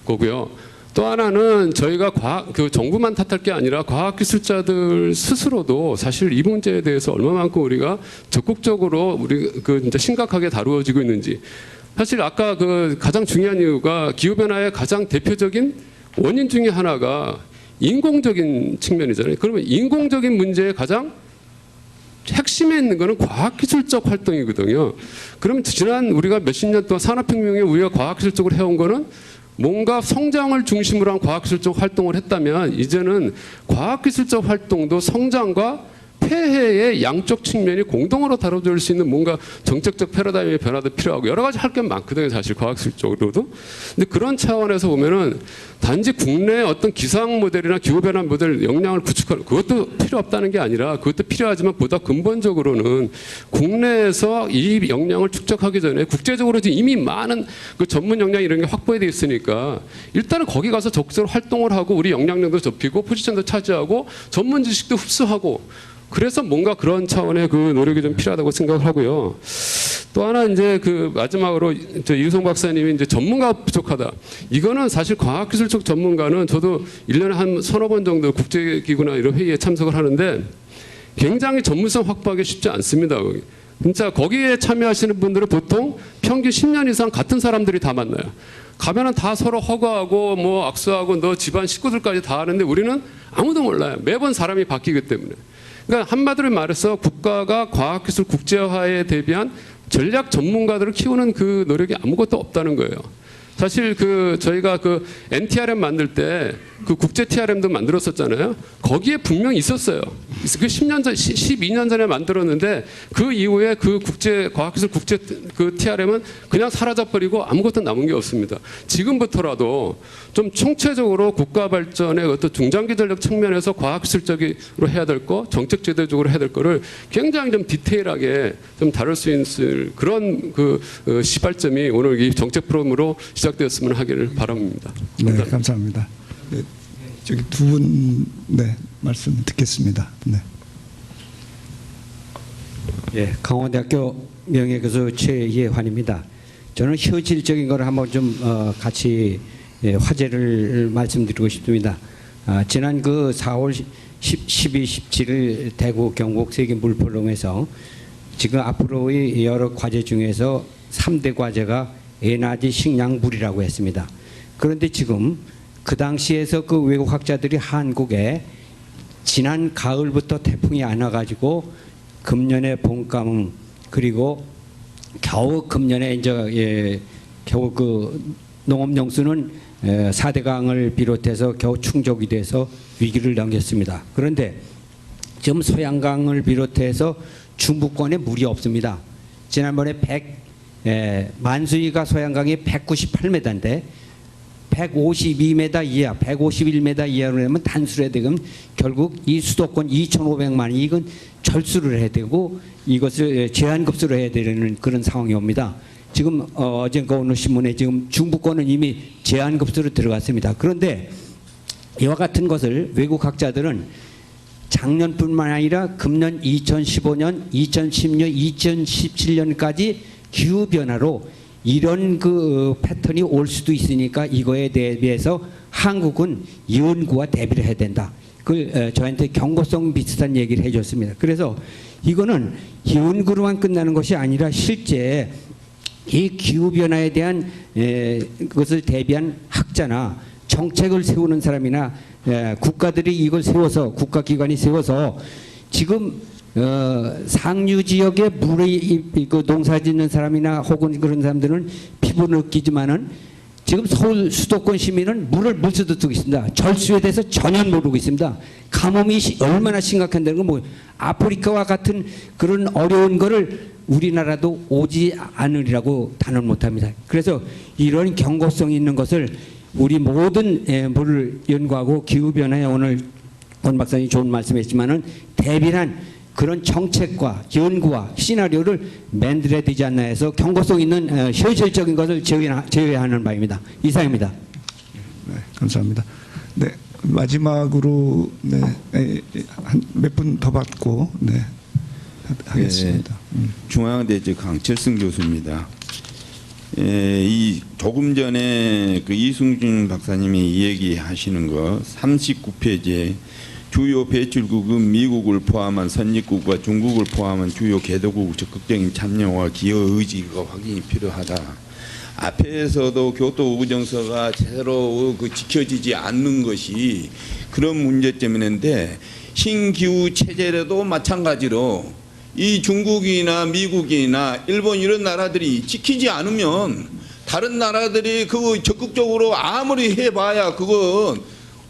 거고요. 또 하나는 저희가 그 정부만 탓할 게 아니라 과학기술자들 스스로도 사실 이 문제에 대해서 얼마만큼 우리가 적극적으로 우리 그 진짜 심각하게 다루어지고 있는지 사실 아까 그 가장 중요한 이유가 기후변화의 가장 대표적인 원인 중에 하나가 인공적인 측면이잖아요. 그러면 인공적인 문제의 가장 핵심에 있는 것은 과학기술적 활동이거든요. 그러면 지난 우리가 몇십 년 동안 산업혁명에 우리가 과학기술적으로 해온 거는 뭔가 성장을 중심으로 한 과학기술적 활동을 했다면 이제는 과학기술적 활동도 성장과 폐해의 양쪽 측면이 공동으로 다뤄질 수 있는 뭔가 정책적 패러다임의 변화도 필요하고 여러 가지 할 게 많거든요. 사실 과학기술적으로도. 근데 그런 차원에서 보면은 단지 국내의 어떤 기상 모델이나 기후변화 모델 역량을 구축하는 그것도 필요 없다는 게 아니라 그것도 필요하지만 보다 근본적으로는 국내에서 이 역량을 축적하기 전에 국제적으로 지금 이미 많은 그 전문 역량 이런 게 확보돼 있으니까 일단은 거기 가서 적극적으로 활동을 하고 우리 역량력도 좁히고 포지션도 차지하고 전문 지식도 흡수하고 그래서 뭔가 그런 차원의 그 노력이 좀 필요하다고 생각을 하고요. 또 하나 이제 그 마지막으로 이우성 박사님이 이제 전문가 부족하다. 이거는 사실 과학기술적 전문가는 저도 1년에 한 서너 번 정도 국제기구나 이런 회의에 참석을 하는데 굉장히 전문성 확보하기 쉽지 않습니다. 진짜 거기에 참여하시는 분들은 보통 평균 10년 이상 같은 사람들이 다 만나요. 가면은 다 서로 허가하고 뭐 악수하고 너 집안 식구들까지 다 하는데 우리는 아무도 몰라요. 매번 사람이 바뀌기 때문에. 그러니까 한마디로 말해서 국가가 과학기술 국제화에 대비한 전략 전문가들을 키우는 그 노력이 아무것도 없다는 거예요. 사실 그 저희가 그 NTRM 만들 때 그 국제 TRM도 만들었었잖아요. 거기에 분명히 있었어요. 그 10년 전, 12년 전에 만들었는데 그 이후에 그 국제 과학기술 국제 그 TRM은 그냥 사라져버리고 아무것도 남은 게 없습니다. 지금부터라도 좀 총체적으로 국가 발전의 어떤 중장기 전략 측면에서 과학기술적으로 해야 될 거, 정책 제도적으로 해야 될 거를 굉장히 좀 디테일하게 좀 다룰 수 있는 그런 그 시발점이 오늘 이 정책 프로그램으로 시작되었으면 하기를 바랍니다. 네, 감사합니다. 네, 저기 두 분 네, 말씀 듣겠습니다. 네. 예, 강원대학교 명예교수 최예환입니다. 저는 현실적인 걸 한번 좀 같이 화제를 말씀드리고 싶습니다. 지난 그 4월 12, 17일 대구 경북 세계 물포럼에서 지금 앞으로의 여러 과제 중에서 3대 과제가 에너지, 식량, 물이라고 했습니다. 그런데 지금 그 당시에서 그 외국 학자들이 한국에 지난 가을부터 태풍이 안 와가지고 금년에 봄가뭄 그리고 겨우 금년에 이제 겨우 그 농업용수는 4대강을 비롯해서 겨우 충족이 돼서 위기를 넘겼습니다. 그런데 지금 소양강을 비롯해서 중부권에 물이 없습니다. 지난번에 만수위가 소양강이 198m인데 152m 이하, 151m 이하로 되면 단수를 해야 되면 결국 이 수도권 2,500만 이건 절수를 해야 되고 이것을 제한급수로 해야 되는 그런 상황이 옵니다. 지금 어젠가 오늘 신문에 지금 중부권은 이미 제한급수로 들어갔습니다. 그런데 이와 같은 것을 외국 학자들은 작년뿐만 아니라 금년 2015년, 2010년, 2017년까지 기후변화로 이런 그 패턴이 올 수도 있으니까 이거에 대비해서 한국은 연구와 대비를 해야 된다. 그걸 저한테 경고성 비슷한 얘기를 해줬습니다. 그래서 이거는 연구로만 끝나는 것이 아니라 실제 이 기후변화에 대한 그것을 대비한 학자나 정책을 세우는 사람이나 국가들이 이걸 세워서 국가기관이 세워서 지금 상류 지역에 물이 그 농사 짓는 사람이나 혹은 그런 사람들은 피부를 느끼지만은 지금 서울 수도권 시민은 물을 물수도 쓰고 있습니다. 절수에 대해서 전혀 모르고 있습니다. 가뭄이 얼마나 심각한다는 건 뭐 아프리카와 같은 그런 어려운 거를 우리나라도 오지 않으리라고 단언 못합니다. 그래서 이런 경고성 있는 것을 우리 모든 물을 연구하고 기후변화에 오늘 권 박사님 좋은 말씀했지만은 대비한 그런 정책과 연구와 시나리오를 만들어야 되지 않나 해서 경고성 있는 현실적인 것을 제외하는 바입니다. 이상입니다. 네, 감사합니다. 네, 마지막으로 네, 몇 분 더 받고 네, 하겠습니다. 중앙대 강철승 교수입니다. 이 조금 전에 그 이승준 박사님이 얘기하시는 거 39페이지에 주요 배출국은 미국을 포함한 선진국과 중국을 포함한 주요 개도국 적극적인 참여와 기여 의지가 확인이 필요하다. 앞에서도 교토 의정서가 제대로 그 지켜지지 않는 것이 그런 문제점인데 신기후 체제라도 마찬가지로 이 중국이나 미국이나 일본 이런 나라들이 지키지 않으면 다른 나라들이 그거 적극적으로 아무리 해봐야 그건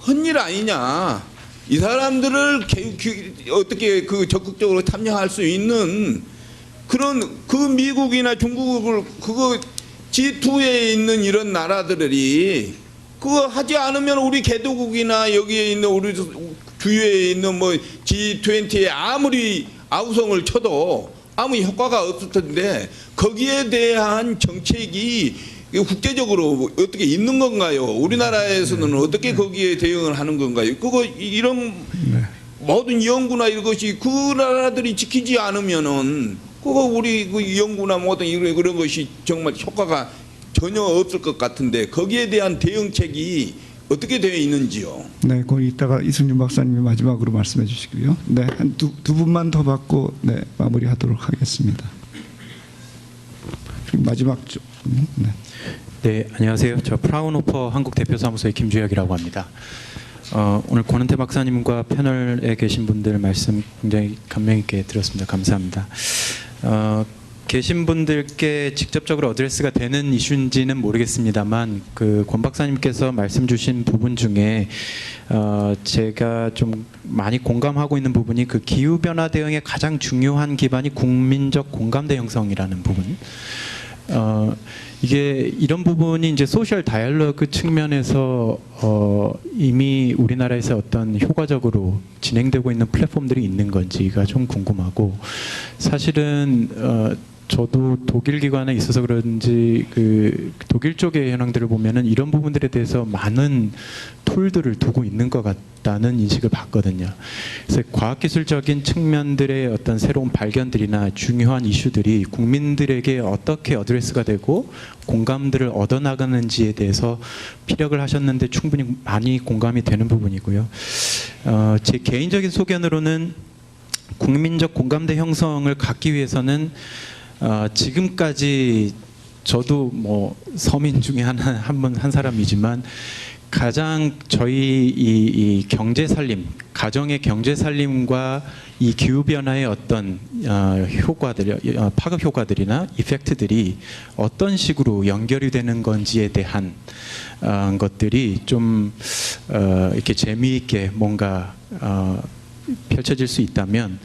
헛일 아니냐. 이 사람들을 어떻게 그 적극적으로 참여할 수 있는 그런 그 미국이나 중국을 그거 G2에 있는 이런 나라들이 그거 하지 않으면 우리 개도국이나 여기에 있는 우리 주위에 있는 뭐 G20에 아무리 아우성을 쳐도 아무 효과가 없을 텐데 거기에 대한 정책이 국제적으로 어떻게 있는 건가요? 우리나라에서는 어떻게 거기에 대응을 하는 건가요? 그거 이런 모든 연구나 이것이 그 나라들이 지키지 않으면은 그거 우리 그 연구나 모든 이런 것이 정말 효과가 전혀 없을 것 같은데 거기에 대한 대응책이 어떻게 되어 있는지요? 네, 그 이따가 이승준 박사님이 마지막으로 말씀해 주시고요. 네, 한 두 분만 더 받고 네, 마무리하도록 하겠습니다. 마지막 쪽. 네. 네, 안녕하세요. 저 프라운호퍼 한국 대표사무소의 김주혁이라고 합니다. 오늘 권은태 박사님과 패널에 계신 분들 말씀 굉장히 감명 있게 들었습니다. 감사합니다. 계신 분들께 직접적으로 어드레스가 되는 이슈인지는 모르겠습니다만 그 권 박사님께서 말씀 주신 부분 중에 제가 좀 많이 공감하고 있는 부분이 그 기후 변화 대응의 가장 중요한 기반이 국민적 공감대 형성이라는 부분. 이게 이런 부분이 이제 소셜 다이얼로그 측면에서 이미 우리나라에서 어떤 효과적으로 진행되고 있는 플랫폼들이 있는 건지가 좀 궁금하고, 사실은 저도 독일 기관에 있어서 그런지 그 독일 쪽의 현황들을 보면은 이런 부분들에 대해서 많은 툴들을 두고 있는 것 같다는 인식을 받거든요. 그래서 과학기술적인 측면들의 어떤 새로운 발견들이나 중요한 이슈들이 국민들에게 어떻게 어드레스가 되고 공감들을 얻어나가는지에 대해서 피력을 하셨는데 충분히 많이 공감이 되는 부분이고요. 제 개인적인 소견으로는 국민적 공감대 형성을 갖기 위해서는 지금까지 저도 뭐 서민 중에 한 사람이지만 가장 저희 이 경제 살림, 가정의 경제 살림과 이 기후 변화의 어떤 효과들, 파급 효과들이나 이펙트들이 어떤 식으로 연결이 되는 건지에 대한 것들이 좀 이렇게 재미있게 뭔가 펼쳐질 수 있다면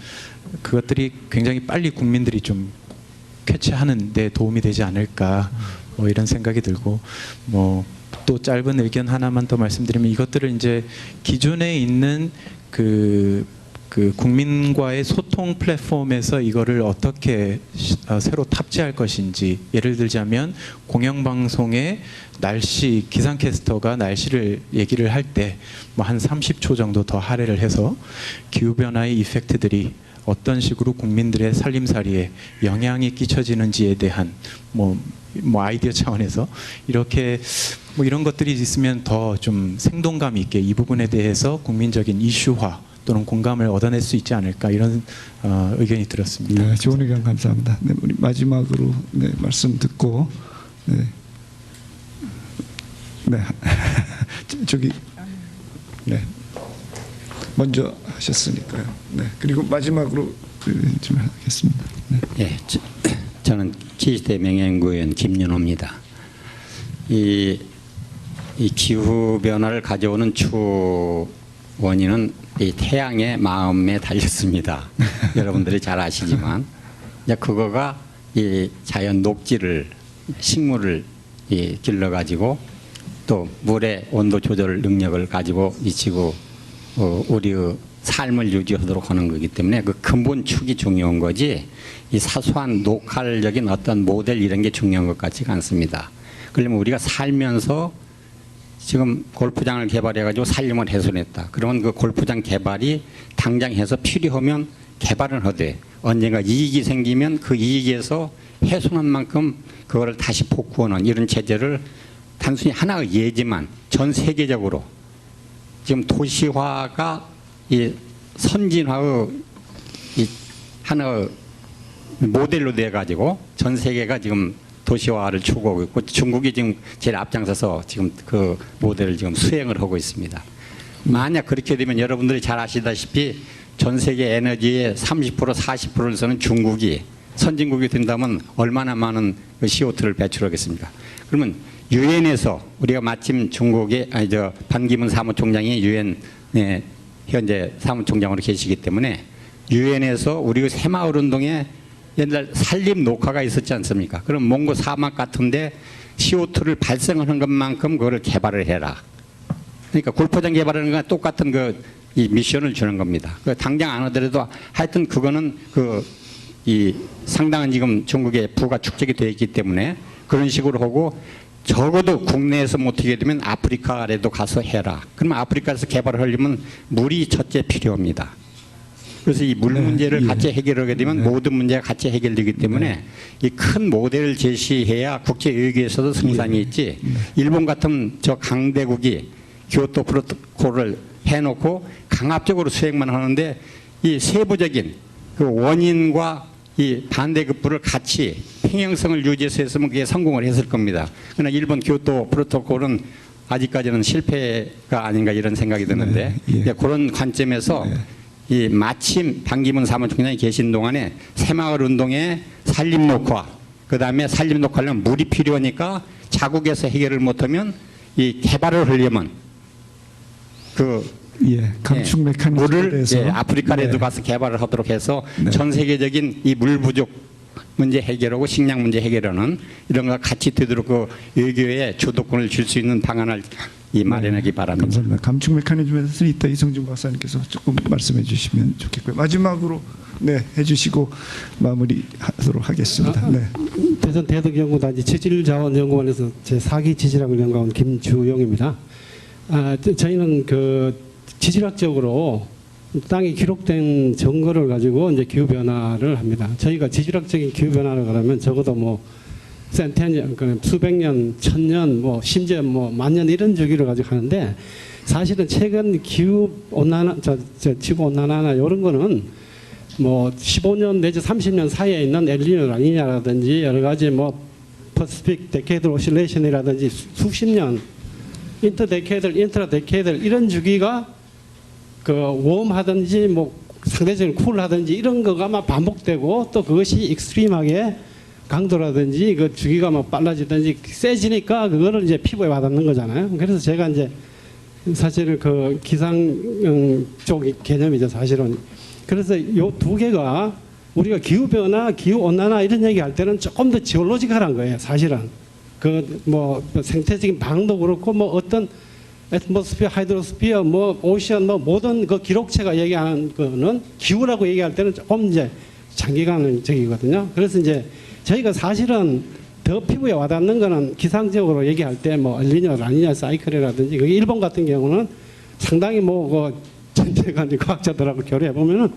그것들이 굉장히 빨리 국민들이 좀 캐치하는 데 도움이 되지 않을까, 뭐 이런 생각이 들고, 뭐 또 짧은 의견 하나만 더 말씀드리면, 이것들을 이제 기존에 있는 그 국민과의 소통 플랫폼에서 이거를 어떻게 새로 탑재할 것인지, 예를 들자면 공영방송의 날씨 기상캐스터가 날씨를 얘기를 할 때 뭐 한 30초 정도 더 할애를 해서 기후변화의 이펙트들이 어떤 식으로 국민들의 살림살이에 영향이 끼쳐지는지에 대한 뭐 아이디어 차원에서 이렇게 뭐 이런 것들이 있으면 더 좀 생동감 있게 이 부분에 대해서 국민적인 이슈화 또는 공감을 얻어낼 수 있지 않을까, 이런 의견이 들었습니다. 네, 좋은 의견 감사합니다. 네, 우리 마지막으로 말씀 듣고 저기 먼저 하셨으니까요. 네, 그리고 마지막으로 좀 하겠습니다. 네. 예, 저는 기시대 명예연구위원 김윤호입니다. 이 기후 변화를 가져오는 주 원인은 이 태양의 마음에 달렸습니다. 여러분들이 잘 아시지만, 이제 그거가 이 자연 녹지를, 식물을 길러 가지고 또 물의 온도 조절 능력을 가지고 이 지구 우리의 삶을 유지하도록 하는 거기 때문에 그 근본 축이 중요한 거지, 이 사소한 로컬적인 어떤 모델 이런 게 중요한 것 같지가 않습니다. 그러면 우리가 살면서 지금 골프장을 개발해 가지고 산림을 훼손했다. 그러면 그 골프장 개발이 당장 해서 필요하면 개발은 하되, 언젠가 이익이 생기면 그 이익에서 훼손한 만큼 그거를 다시 복구하는 이런 제재를 단순히 하나의 예지만 전 세계적으로 지금 도시화가 이 선진화의 이 하나의 모델로 돼 가지고 전 세계가 지금 도시화를 추구하고 있고, 중국이 지금 제일 앞장서서 지금 그 모델을 지금 수행을 하고 있습니다. 만약 그렇게 되면 여러분들이 잘 아시다시피 전 세계 에너지의 30% 40%를 쓰는 중국이 선진국이 된다면 얼마나 많은 그 CO2를 배출하겠습니까? 그러면 유엔에서 우리가 마침 중국의 반기문 사무총장이 유엔의 현재 사무총장으로 계시기 때문에 유엔에서 우리 새마을 운동에 옛날 산림 녹화가 있었지 않습니까? 그럼 몽고 사막 같은데 CO2를 발생하는 것만큼 그거를 개발을 해라. 그러니까 골프장 개발하는 거랑 똑같은 이 미션을 주는 겁니다. 당장 안 하더라도 하여튼 그거는 이 상당한 지금 중국의 부가 축적이 되어 있기 때문에 그런 식으로 하고, 적어도 국내에서 못하게 되면 아프리카라도 가서 해라. 그러면 아프리카에서 개발을 하려면 물이 첫째 필요합니다. 그래서 이 물 문제를 같이 해결하게 되면 모든 문제가 같이 해결되기 때문에 이 큰 모델을 제시해야 국제의회에서도 승산이 있지. 일본 같은 저 강대국이 교토 프로토콜을 해놓고 강압적으로 수행만 하는데, 이 세부적인 그 원인과 이 반대급부를 같이 평행성을 유지해서 했으면 그게 성공을 했을 겁니다. 그러나 일본 교토 프로토콜은 아직까지는 실패가 아닌가 이런 생각이 드는데, 그런 관점에서 이 마침 반기문 사무총장이 계신 동안에 새마을 운동에 산림 녹화, 그 다음에 산림 녹화하려면 물이 필요하니까 자국에서 해결을 못하면 이 개발을 하려면 그 예, 감축 메커니즘에 물을 대해서 아프리카에도 네. 가서 개발을 하도록 해서 네. 전 세계적인 이 물 부족 문제 해결하고 식량 문제 해결하는 이런 걸 같이 되도록 그 외교에 주도권을 줄 수 있는 방안을 마련하기 바랍니다. 감사합니다. 감축 메커니즘에 대해서 이따 이성준 박사님께서 조금 말씀해 주시면 좋겠고요. 마지막으로 네 해주시고 마무리하도록 하겠습니다. 네. 대전 대덕연구단지 지질자원연구원에서 제4기 지질학을 연구한 김주용입니다. 저희는 그 지질학적으로 땅에 기록된 증거를 가지고 이제 기후 변화를 합니다. 저희가 지질학적인 기후 변화를 그러면 적어도 뭐 센테년, 수백 년, 천년, 뭐 심지어 뭐 만년 이런 주기를 가지고 하는데 사실은 최근 기후 온난화, 지구 온난화나 이런 거는 뭐 15년 내지 30년 사이에 있는 엘니뇨, 라니냐라든지 여러 가지 뭐 퍼시픽 데케이드 오실레이션이라든지 수십 년 인터데케이들, 인트라데케이들 이런 주기가 그 웜하든지 뭐 상대적인 쿨하든지 이런 거가 막 반복되고 또 그것이 익스트림하게 강도라든지 그 주기가 막 빨라지든지 세지니까 그거를 이제 피부에 와닿는 거잖아요. 그래서 제가 이제 사실은 그 기상 쪽 개념이죠, 사실은. 그래서 요 두 개가 우리가 기후 변화, 기후 온난화 이런 얘기할 때는 조금 더 지올로지컬한 거예요, 사실은. 그 뭐 생태적인 방도 그렇고 뭐 어떤 애트모스피어, 하이드로스피어, 뭐 오션, 뭐 모든 그 기록체가 얘기하는 거는 기후라고 얘기할 때는 조금 이제 장기간적이거든요. 그래서 이제 저희가 사실은 더 피부에 와닿는 거는 기상적으로 얘기할 때 뭐 엘니뇨, 라니냐 사이클이라든지 그게 일본 같은 경우는 상당히 뭐 전체가 과학자들하고 교류해 보면은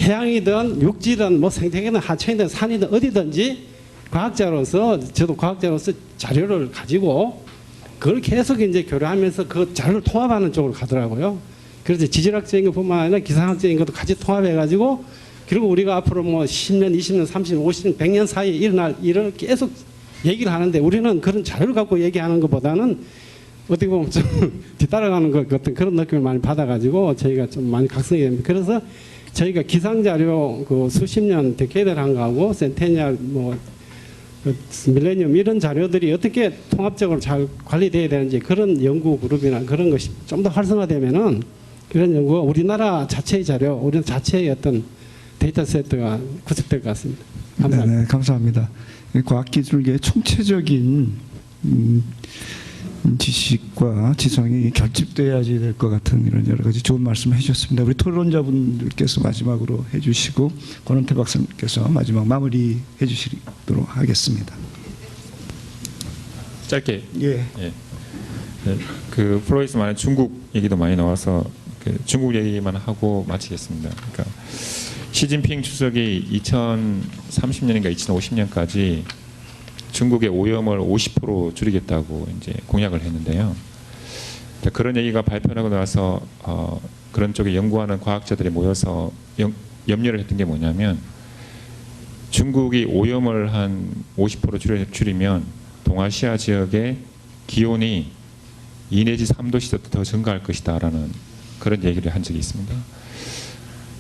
해양이든 육지든 뭐 생태계든 하천이든 산이든 어디든지 과학자로서 저도 과학자로서 자료를 가지고 그걸 계속 이제 교류하면서 그 자료를 통합하는 쪽으로 가더라고요. 그래서 지질학적인 것뿐만 아니라 기상학적인 것도 같이 통합해가지고 그리고 우리가 앞으로 뭐 10년, 20년, 30년, 50년, 100년 사이에 일어날 일을 계속 얘기를 하는데 우리는 그런 자료를 갖고 얘기하는 것보다는 어떻게 보면 좀 뒤따라가는 것 같은 그런 느낌을 많이 받아가지고 저희가 좀 많이 각성이 됩니다. 그래서 저희가 기상자료 그 수십 년 데케이드를 한 거하고 센테니얼 뭐 밀레니엄 이런 자료들이 어떻게 통합적으로 잘 관리돼야 되는지 그런 연구 그룹이나 그런 것이 좀 더 활성화되면은 그런 연구가 우리나라 자체의 자료, 우리나라 자체의 어떤 데이터 세트가 구축될 것 같습니다. 감사합니다. 네, 감사합니다. 과학기술계의 총체적인 지식과 지성이 결집돼야지 될 것 같은 이런 여러 가지 좋은 말씀을 해주셨습니다. 우리 토론자분들께서 마지막으로 해주시고 권은태 박사님께서 마지막 마무리 해주시도록 하겠습니다. 짧게. 예. 그 프로에서 많은 중국 얘기도 많이 나와서 그 중국 얘기만 하고 마치겠습니다. 그러니까 시진핑 주석이 2030년인가 2050년까지 중국의 오염을 50% 줄이겠다고 이제 공약을 했는데요. 그런 얘기가 발표하고 나서 그런 쪽에 연구하는 과학자들이 모여서 염려를 했던 게 뭐냐면 중국이 오염을 한 50% 줄이면 동아시아 지역의 기온이 2 내지 3도씩 더 증가할 것이다라는 그런 얘기를 한 적이 있습니다.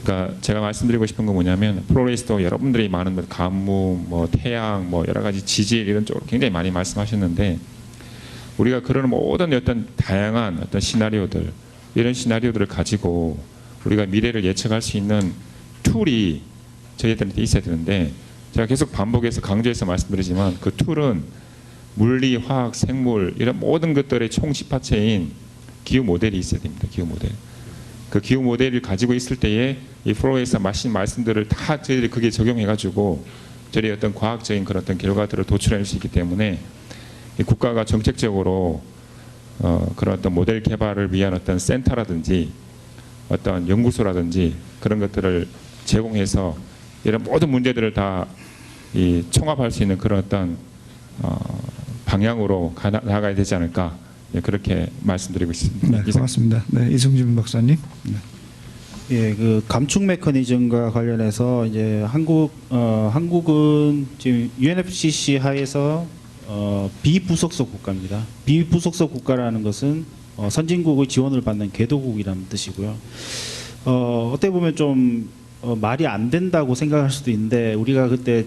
그러니까 제가 말씀드리고 싶은 건 뭐냐면 프로레이스도 여러분들이 많은 가뭄, 뭐 태양, 뭐 여러 가지 지질 이런 쪽으로 굉장히 많이 말씀하셨는데 우리가 그런 모든 어떤 다양한 어떤 시나리오들 이런 시나리오들을 가지고 우리가 미래를 예측할 수 있는 툴이 저희들한테 있어야 되는데 제가 계속 반복해서 강조해서 말씀드리지만 그 툴은 물리, 화학, 생물 이런 모든 것들의 총집합체인 기후 모델이 있어야 됩니다. 기후 모델. 그 기후 모델을 가지고 있을 때에 이 프로에서 마신 말씀들을 다 저희들이 그게 적용해가지고 저희 어떤 과학적인 그런 어떤 결과들을 도출할 수 있기 때문에 이 국가가 정책적으로 그런 어떤 모델 개발을 위한 어떤 센터라든지 어떤 연구소라든지 그런 것들을 제공해서 이런 모든 문제들을 다 이 총합할 수 있는 그런 어떤 방향으로 나아가야 되지 않을까 그렇게 말씀드리고 있습니다. 네, 고맙습니다. 네, 이승준 박사님. 네. 예, 그 감축 메커니즘과 관련해서 이제 한국은 지금 UNFCCC 하에서 비부속속 국가입니다. 비부속속 국가라는 것은 선진국의 지원을 받는 궤도국이라는 뜻이고요. 어떻게 보면 좀 말이 안 된다고 생각할 수도 있는데 우리가 그때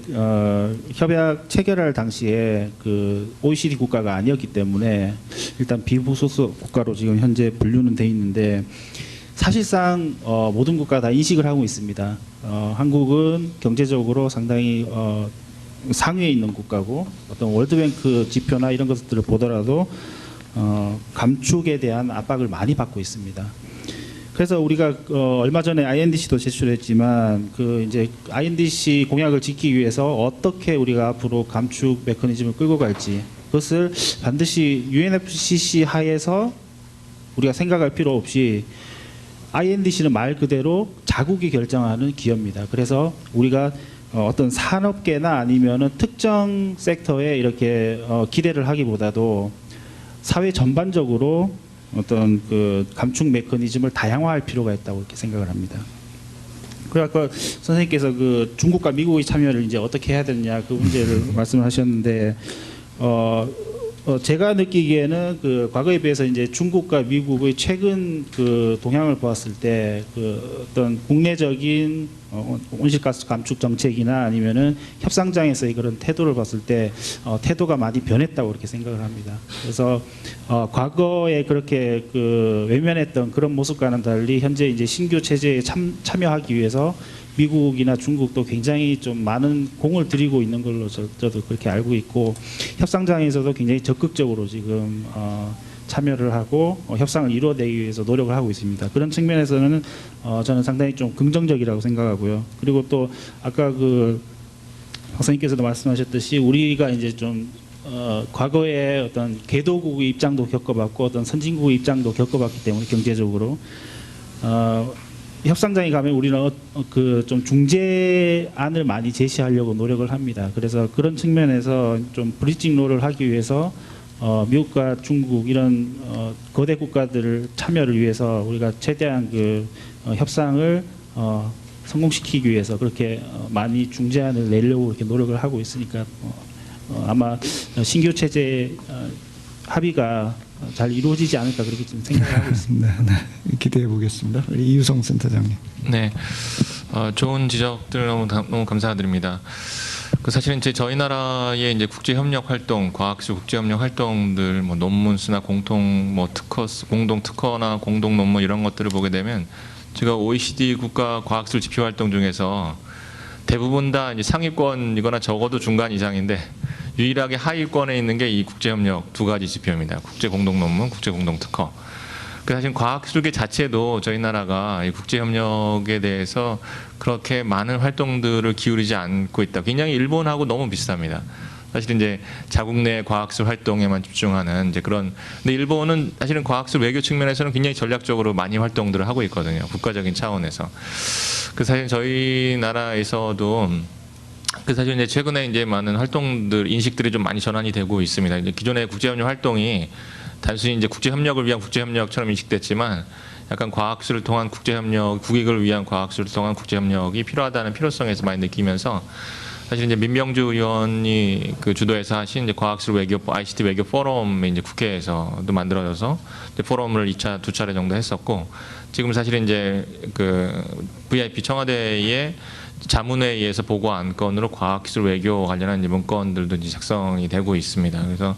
협약 체결할 당시에 그 OECD 국가가 아니었기 때문에 일단 비부소속 국가로 지금 현재 분류는 돼 있는데 사실상 모든 국가 다 인식을 하고 있습니다. 한국은 경제적으로 상당히 상위에 있는 국가고 어떤 월드뱅크 지표나 이런 것들을 보더라도 감축에 대한 압박을 많이 받고 있습니다. 그래서 우리가 얼마 전에 INDC도 제출했지만 그 이제 INDC 공약을 지키기 위해서 어떻게 우리가 앞으로 감축 메커니즘을 끌고 갈지 그것을 반드시 UNFCCC 하에서 우리가 생각할 필요 없이 INDC는 말 그대로 자국이 결정하는 기업입니다. 그래서 우리가 어떤 산업계나 아니면은 특정 섹터에 이렇게 기대를 하기보다도 사회 전반적으로 어떤 그 감축 메커니즘을 다양화할 필요가 있다고 이렇게 생각을 합니다. 그리고 아까 선생님께서 그 중국과 미국의 참여를 이제 어떻게 해야 되느냐 그 문제를 말씀하셨는데 제가 느끼기에는 그 과거에 비해서 이제 중국과 미국의 최근 그 동향을 보았을 때 그 어떤 국내적인 온실가스 감축 정책이나 아니면은 협상장에서의 그런 태도를 봤을 때 태도가 많이 변했다고 그렇게 생각을 합니다. 그래서 과거에 그렇게 그 외면했던 그런 모습과는 달리 현재 이제 신규 체제에 참여하기 위해서 미국이나 중국도 굉장히 좀 많은 공을 들이고 있는 걸로 저도 그렇게 알고 있고 협상장에서도 굉장히 적극적으로 지금 참여를 하고 협상을 이루어내기 위해서 노력을 하고 있습니다. 그런 측면에서는 저는 상당히 좀 긍정적이라고 생각하고요. 그리고 또 아까 그 박사님께서도 말씀하셨듯이 우리가 이제 좀 과거에 어떤 개도국의 입장도 겪어봤고 어떤 선진국의 입장도 겪어봤기 때문에 경제적으로 협상장에 가면 우리는 그 좀 중재안을 많이 제시하려고 노력을 합니다. 그래서 그런 측면에서 좀 브리징 롤을 하기 위해서 미국과 중국 이런 거대 국가들을 참여를 위해서 우리가 최대한 그 협상을 성공시키기 위해서 그렇게 많이 중재안을 내려고 이렇게 노력을 하고 있으니까 아마 신규 체제 합의가 잘 이루어지지 않을까 그렇게 좀 생각하고 있습니다. 네, 기대해 보겠습니다. 이유성 센터장님. 네, 좋은 지적들 너무 감사드립니다. 그 사실은 이제 저희 나라의 이제 국제 협력 활동, 과학술 국제 협력 활동들, 뭐 논문 수나 공동 특허나 공동 논문 이런 것들을 보게 되면 제가 OECD 국가 과학술 지표 활동 중에서 대부분 다 이제 상위권이거나 적어도 중간 이상인데 유일하게 하위권에 있는 게 이 국제협력 두 가지 지표입니다. 국제 공동 논문, 국제 공동 특허. 그 사실 과학술계 자체도 저희 나라가 이 국제협력에 대해서 그렇게 많은 활동들을 기울이지 않고 있다. 굉장히 일본하고 너무 비슷합니다. 사실 이제 자국 내 과학술 활동에만 집중하는 이제 그런. 근데 일본은 사실은 과학술 외교 측면에서는 굉장히 전략적으로 많이 활동들을 하고 있거든요. 국가적인 차원에서. 그 사실 저희 나라에서도 그 사실 이제 최근에 이제 많은 활동들 인식들이 좀 많이 전환이 되고 있습니다. 이제 기존의 국제협력 활동이 단순히 이제 국제협력을 위한 국제협력처럼 인식됐지만 약간 과학술을 통한 국제협력, 국익을 위한 과학술을 통한 국제협력이 필요하다는 필요성에서 많이 느끼면서 사실 이제 민병주 의원이 그 주도해서 하신 이제 과학술 외교 ICT 외교 포럼이 이제 국회에서도 만들어져서 이제 포럼을 2차, 2차례 정도 했었고 지금 사실 이제 그 VIP 청와대에 자문회에 의해서 보고 안건으로 과학기술 외교 관련한 이제 문건들도 이제 작성이 되고 있습니다. 그래서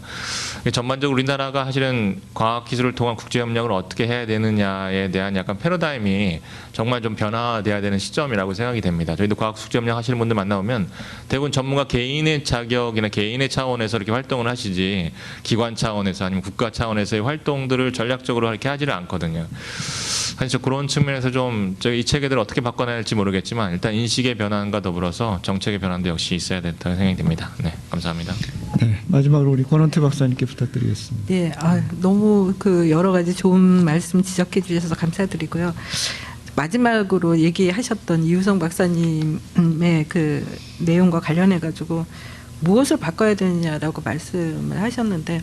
전반적으로 우리나라가 사실은 과학기술을 통한 국제협력을 어떻게 해야 되느냐에 대한 약간 패러다임이 정말 좀 변화돼야 되는 시점이라고 생각이 됩니다. 저희도 과학국제협력 하시는 분들 만나보면 대부분 전문가 개인의 자격이나 개인의 차원에서 이렇게 활동을 하시지 기관 차원에서 아니면 국가 차원에서의 활동들을 전략적으로 이렇게 하지를 않거든요. 사실 그런 측면에서 좀 이 체계들을 어떻게 바꿔내야 할지 모르겠지만 일단 인식의 변화과 더불어서 정책의 변화도 역시 있어야 된다고 생각이 듭니다. 네, 감사합니다. 네, 마지막으로 우리 권원태 박사님께 부탁드리겠습니다. 네, 너무 그 여러 가지 좋은 말씀 지적해 주셔서 감사드리고요. 마지막으로 얘기하셨던 이유성 박사님의 그 내용과 관련해 가지고 무엇을 바꿔야 되느냐라고 말씀을 하셨는데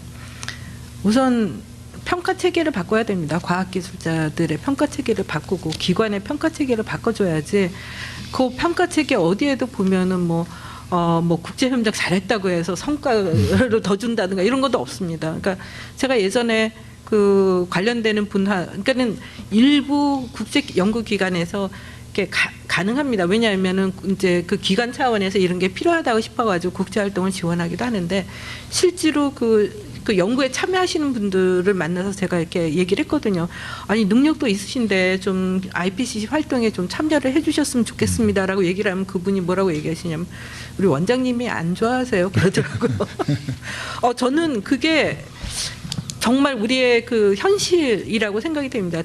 우선 평가 체계를 바꿔야 됩니다. 과학기술자들의 평가 체계를 바꾸고 기관의 평가 체계를 바꿔줘야지 그 평가 체계 어디에도 보면은 뭐 뭐 국제협력 잘했다고 해서 성과를 더 준다든가 이런 것도 없습니다. 그러니까 제가 예전에 그 관련되는 분야, 그러니까는 일부 국제 연구기관에서 이렇게 가능합니다. 왜냐하면은 이제 그 기관 차원에서 이런 게 필요하다고 싶어가지고 국제 활동을 지원하기도 하는데 실제로 그 연구에 참여하시는 분들을 만나서 제가 이렇게 얘기를 했거든요. 아니 능력도 있으신데 좀 IPCC 활동에 좀 참여를 해주셨으면 좋겠습니다라고 얘기를 하면 그분이 뭐라고 얘기하시냐면 우리 원장님이 안 좋아하세요 그러더라고요. 저는 그게 정말 우리의 그 현실이라고 생각이 됩니다.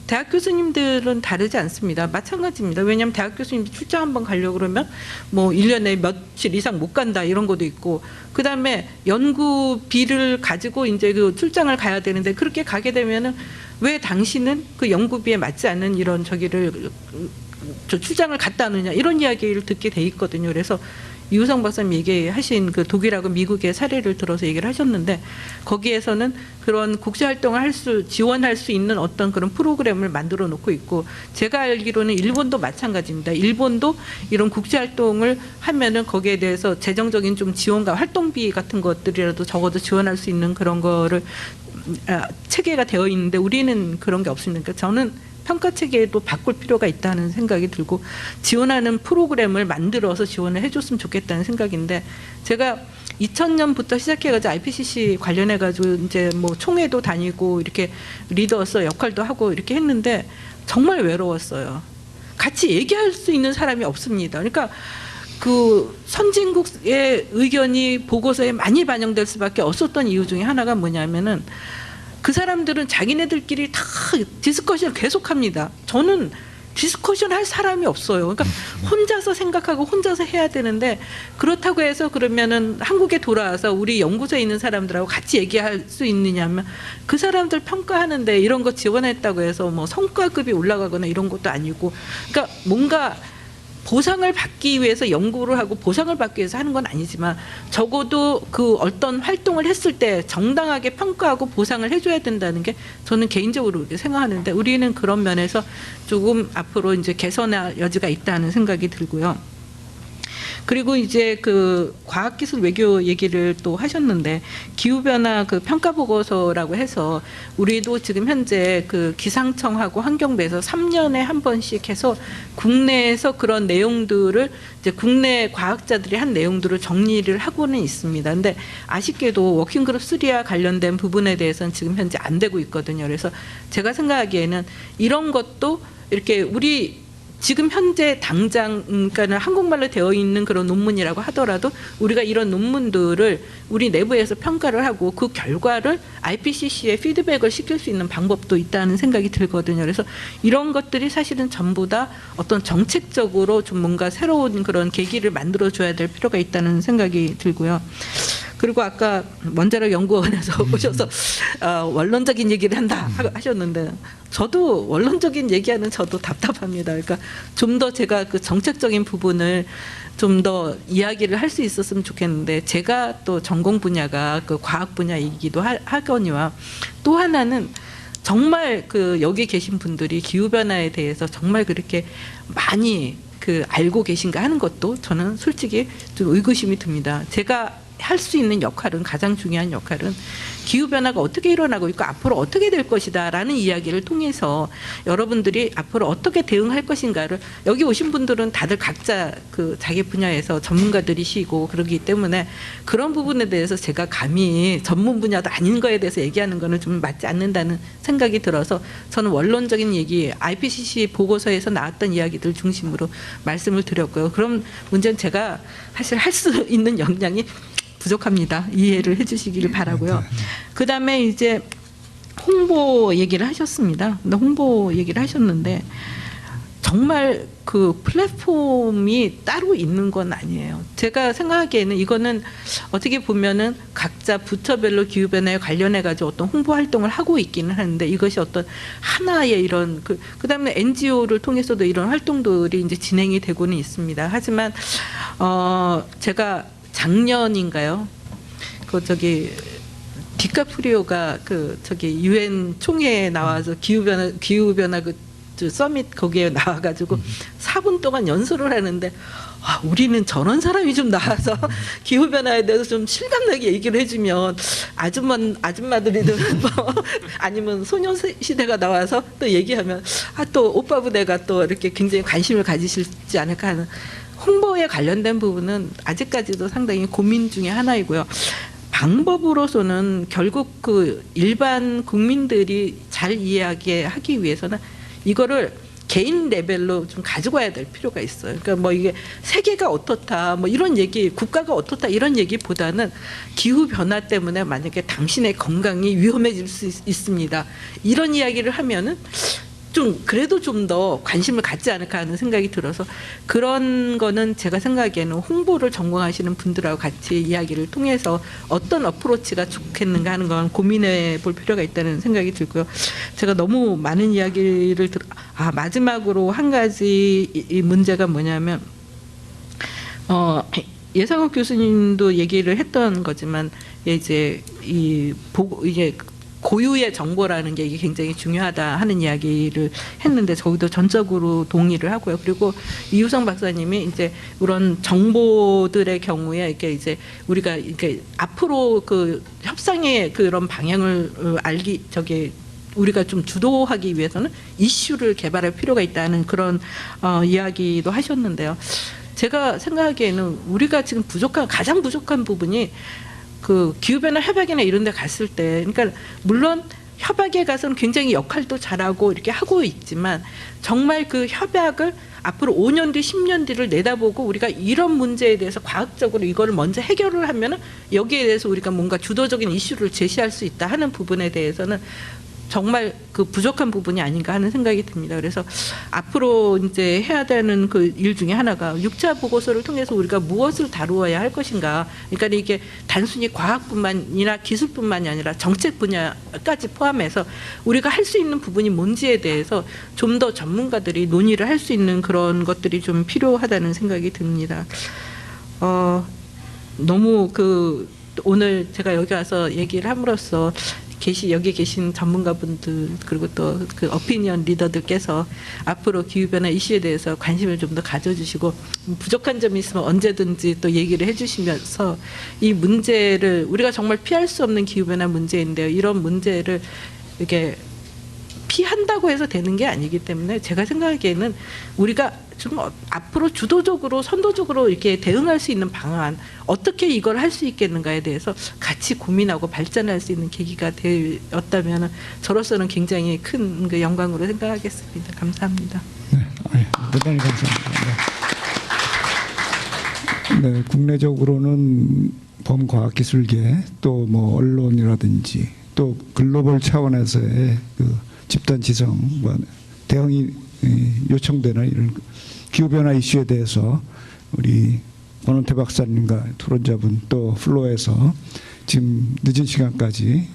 대학 교수님들은 다르지 않습니다. 마찬가지입니다. 왜냐하면 대학 교수님들 출장 한번 가려고 그러면 뭐 1년에 며칠 이상 못 간다 이런 것도 있고, 그 다음에 연구비를 가지고 이제 그 출장을 가야 되는데 그렇게 가게 되면은 왜 당신은 그 연구비에 맞지 않는 이런 저기를 저 출장을 갔다 오느냐 이런 이야기를 듣게 돼 있거든요. 그래서 이우성 박사님 얘기하신 그 독일하고 미국의 사례를 들어서 얘기를 하셨는데 거기에서는 그런 국제 활동을 지원할 수 있는 어떤 그런 프로그램을 만들어 놓고 있고, 제가 알기로는 일본도 마찬가지입니다. 일본도 이런 국제 활동을 하면은 거기에 대해서 재정적인 좀 지원과 활동비 같은 것들이라도 적어도 지원할 수 있는 그런 거를 체계가 되어 있는데 우리는 그런 게 없습니다. 그러니까 저는 평가 체계도 바꿀 필요가 있다는 생각이 들고 지원하는 프로그램을 만들어서 지원을 해줬으면 좋겠다는 생각인데, 제가 2000년부터 시작해가지고 IPCC 관련해가지고 이제 뭐 총회도 다니고 이렇게 리더로서 역할도 하고 이렇게 했는데 정말 외로웠어요. 같이 얘기할 수 있는 사람이 없습니다. 그러니까 그 선진국의 의견이 보고서에 많이 반영될 수밖에 없었던 이유 중에 하나가 뭐냐면은 그 사람들은 자기네들끼리 다 디스커션을 계속합니다. 저는 디스커션 할 사람이 없어요. 그러니까 혼자서 생각하고 혼자서 해야 되는데, 그렇다고 해서 그러면은 한국에 돌아와서 우리 연구소에 있는 사람들하고 같이 얘기할 수 있느냐면 그 사람들 평가하는데 이런 거 지원했다고 해서 뭐 성과급이 올라가거나 이런 것도 아니고, 그러니까 뭔가 보상을 받기 위해서 연구를 하고 보상을 받기 위해서 하는 건 아니지만 적어도 그 어떤 활동을 했을 때 정당하게 평가하고 보상을 해줘야 된다는 게 저는 개인적으로 생각하는데, 우리는 그런 면에서 조금 앞으로 이제 개선할 여지가 있다는 생각이 들고요. 그리고 이제 그 과학기술 외교 얘기를 또 하셨는데, 기후변화 그 평가 보고서라고 해서 우리도 지금 현재 그 기상청하고 환경부에서 3년에 한 번씩 해서 국내에서 그런 내용들을 이제 국내 과학자들이 한 내용들을 정리를 하고는 있습니다. 근데 아쉽게도 워킹그룹 3와 관련된 부분에 대해서는 지금 현재 안 되고 있거든요. 그래서 제가 생각하기에는 이런 것도 이렇게 우리 지금 현재 당장 그러니까 한국말로 되어 있는 그런 논문이라고 하더라도 우리가 이런 논문들을 우리 내부에서 평가를 하고 그 결과를 IPCC에 피드백을 시킬 수 있는 방법도 있다는 생각이 들거든요. 그래서 이런 것들이 사실은 전부 다 어떤 정책적으로 좀 뭔가 새로운 그런 계기를 만들어줘야 될 필요가 있다는 생각이 들고요. 그리고 아까 원자력 연구원에서 오셔서 원론적인 얘기를 한다 하셨는데, 저도 원론적인 얘기하는 저도 답답합니다. 그러니까 좀 더 제가 그 정책적인 부분을 좀 더 이야기를 할 수 있었으면 좋겠는데, 제가 또 전공 분야가 그 과학 분야이기도 하거니와 또 하나는 정말 그 여기 계신 분들이 기후 변화에 대해서 정말 그렇게 많이 그 알고 계신가 하는 것도 저는 솔직히 좀 의구심이 듭니다. 제가 할 수 있는 역할은, 가장 중요한 역할은 기후변화가 어떻게 일어나고 있고 앞으로 어떻게 될 것이다 라는 이야기를 통해서 여러분들이 앞으로 어떻게 대응할 것인가를, 여기 오신 분들은 다들 각자 그 자기 분야에서 전문가들이시고 그러기 때문에 그런 부분에 대해서 제가 감히 전문 분야도 아닌 거에 대해서 얘기하는 거는 좀 맞지 않는다는 생각이 들어서 저는 원론적인 얘기, IPCC 보고서에서 나왔던 이야기들 중심으로 말씀을 드렸고요. 그럼 문제는 제가 사실 할 수 있는 역량이 부족합니다. 이해를 해주시기를 바라고요. 그 다음에 이제 홍보 얘기를 하셨습니다. 근데 홍보 얘기를 하셨는데 정말 그 플랫폼이 따로 있는 건 아니에요. 제가 생각하기에는 이거는 어떻게 보면은 각자 부처별로 기후변화에 관련해 가지고 어떤 홍보 활동을 하고 있기는 하는데, 이것이 어떤 하나의 이런 그다음에 NGO를 통해서도 이런 활동들이 이제 진행이 되고는 있습니다. 하지만 제가 작년인가요? 그 저기 디카프리오가 그 저기 UN 총회에 나와서 기후변화 그 서밋 거기에 나와가지고 4분 동안 연설을 하는데 우리는 저런 사람이 좀 나와서 기후 변화에 대해서 좀 실감나게 얘기를 해주면 아줌마들이든 뭐 아니면 소녀시대가 나와서 또 얘기하면 또 오빠 부대가 또 이렇게 굉장히 관심을 가지실지 않을까 하는 홍보에 관련된 부분은 아직까지도 상당히 고민 중에 하나이고요. 방법으로서는 결국 그 일반 국민들이 잘 이해하게 하기 위해서는 이거를 개인 레벨로 좀 가지고 와야 될 필요가 있어요. 그러니까 뭐 이게 세계가 어떻다, 뭐 이런 얘기, 국가가 어떻다 이런 얘기보다는 기후 변화 때문에 만약에 당신의 건강이 위험해질 수 있습니다. 이런 이야기를 하면은 좀 그래도 좀 더 관심을 갖지 않을까 하는 생각이 들어서 그런 거는 제가 생각에는 홍보를 전공하시는 분들하고 같이 이야기를 통해서 어떤 어프로치가 좋겠는가 하는 건 고민해 볼 필요가 있다는 생각이 들고요. 제가 너무 많은 이야기를 마지막으로 한 가지 이 문제가 뭐냐면 예상욱 교수님도 얘기를 했던 거지만 이제 이게 고유의 정보라는 게 이게 굉장히 중요하다 하는 이야기를 했는데 저희도 전적으로 동의를 하고요. 그리고 이유성 박사님이 이제 그런 정보들의 경우에 이렇게 이제 우리가 이렇게 앞으로 그 협상의 그런 방향을 우리가 좀 주도하기 위해서는 이슈를 개발할 필요가 있다는 그런 이야기도 하셨는데요. 제가 생각하기에는 우리가 지금 가장 부족한 부분이 그 기후변화 협약이나 이런 데 갔을 때, 그러니까 물론 협약에 가서는 굉장히 역할도 잘하고 이렇게 하고 있지만 정말 그 협약을 앞으로 5년 뒤, 10년 뒤를 내다보고 우리가 이런 문제에 대해서 과학적으로 이거를 먼저 해결을 하면은 여기에 대해서 우리가 뭔가 주도적인 이슈를 제시할 수 있다 하는 부분에 대해서는 정말 그 부족한 부분이 아닌가 하는 생각이 듭니다. 그래서 앞으로 이제 해야 되는 그 일 중에 하나가 6차 보고서를 통해서 우리가 무엇을 다루어야 할 것인가. 그러니까 이게 단순히 과학뿐만이나 기술뿐만이 아니라 정책 분야까지 포함해서 우리가 할 수 있는 부분이 뭔지에 대해서 좀 더 전문가들이 논의를 할 수 있는 그런 것들이 좀 필요하다는 생각이 듭니다. 너무 오늘 제가 여기 와서 얘기를 함으로써 여기 계신 전문가분들 그리고 또 그 어피니언 리더들께서 앞으로 기후변화 이슈에 대해서 관심을 좀 더 가져주시고 부족한 점이 있으면 언제든지 또 얘기를 해주시면서 이 문제를 우리가 정말 피할 수 없는 기후변화 문제인데요. 이런 문제를 이렇게 피한다고 해서 되는 게 아니기 때문에 제가 생각하기에는 우리가 좀 앞으로 주도적으로 선도적으로 이렇게 대응할 수 있는 방안 어떻게 이걸 할 수 있겠는가에 대해서 같이 고민하고 발전할 수 있는 계기가 되었다면 저로서는 굉장히 큰 그 영광으로 생각하겠습니다. 감사합니다. 네, 대단히 감사합니다. 네, 국내적으로는 범과학기술계 또 뭐 언론이라든지 또 글로벌 차원에서의 그 집단 지성과 대응이 요청되는 이런 기후변화 이슈에 대해서 우리 권원태 박사님과 토론자분 또 플로에서 지금 늦은 시간까지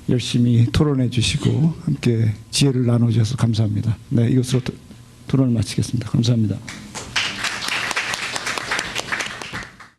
열심히 토론해 주시고 함께 지혜를 나눠주셔서 감사합니다. 네, 이것으로 토론을 마치겠습니다. 감사합니다.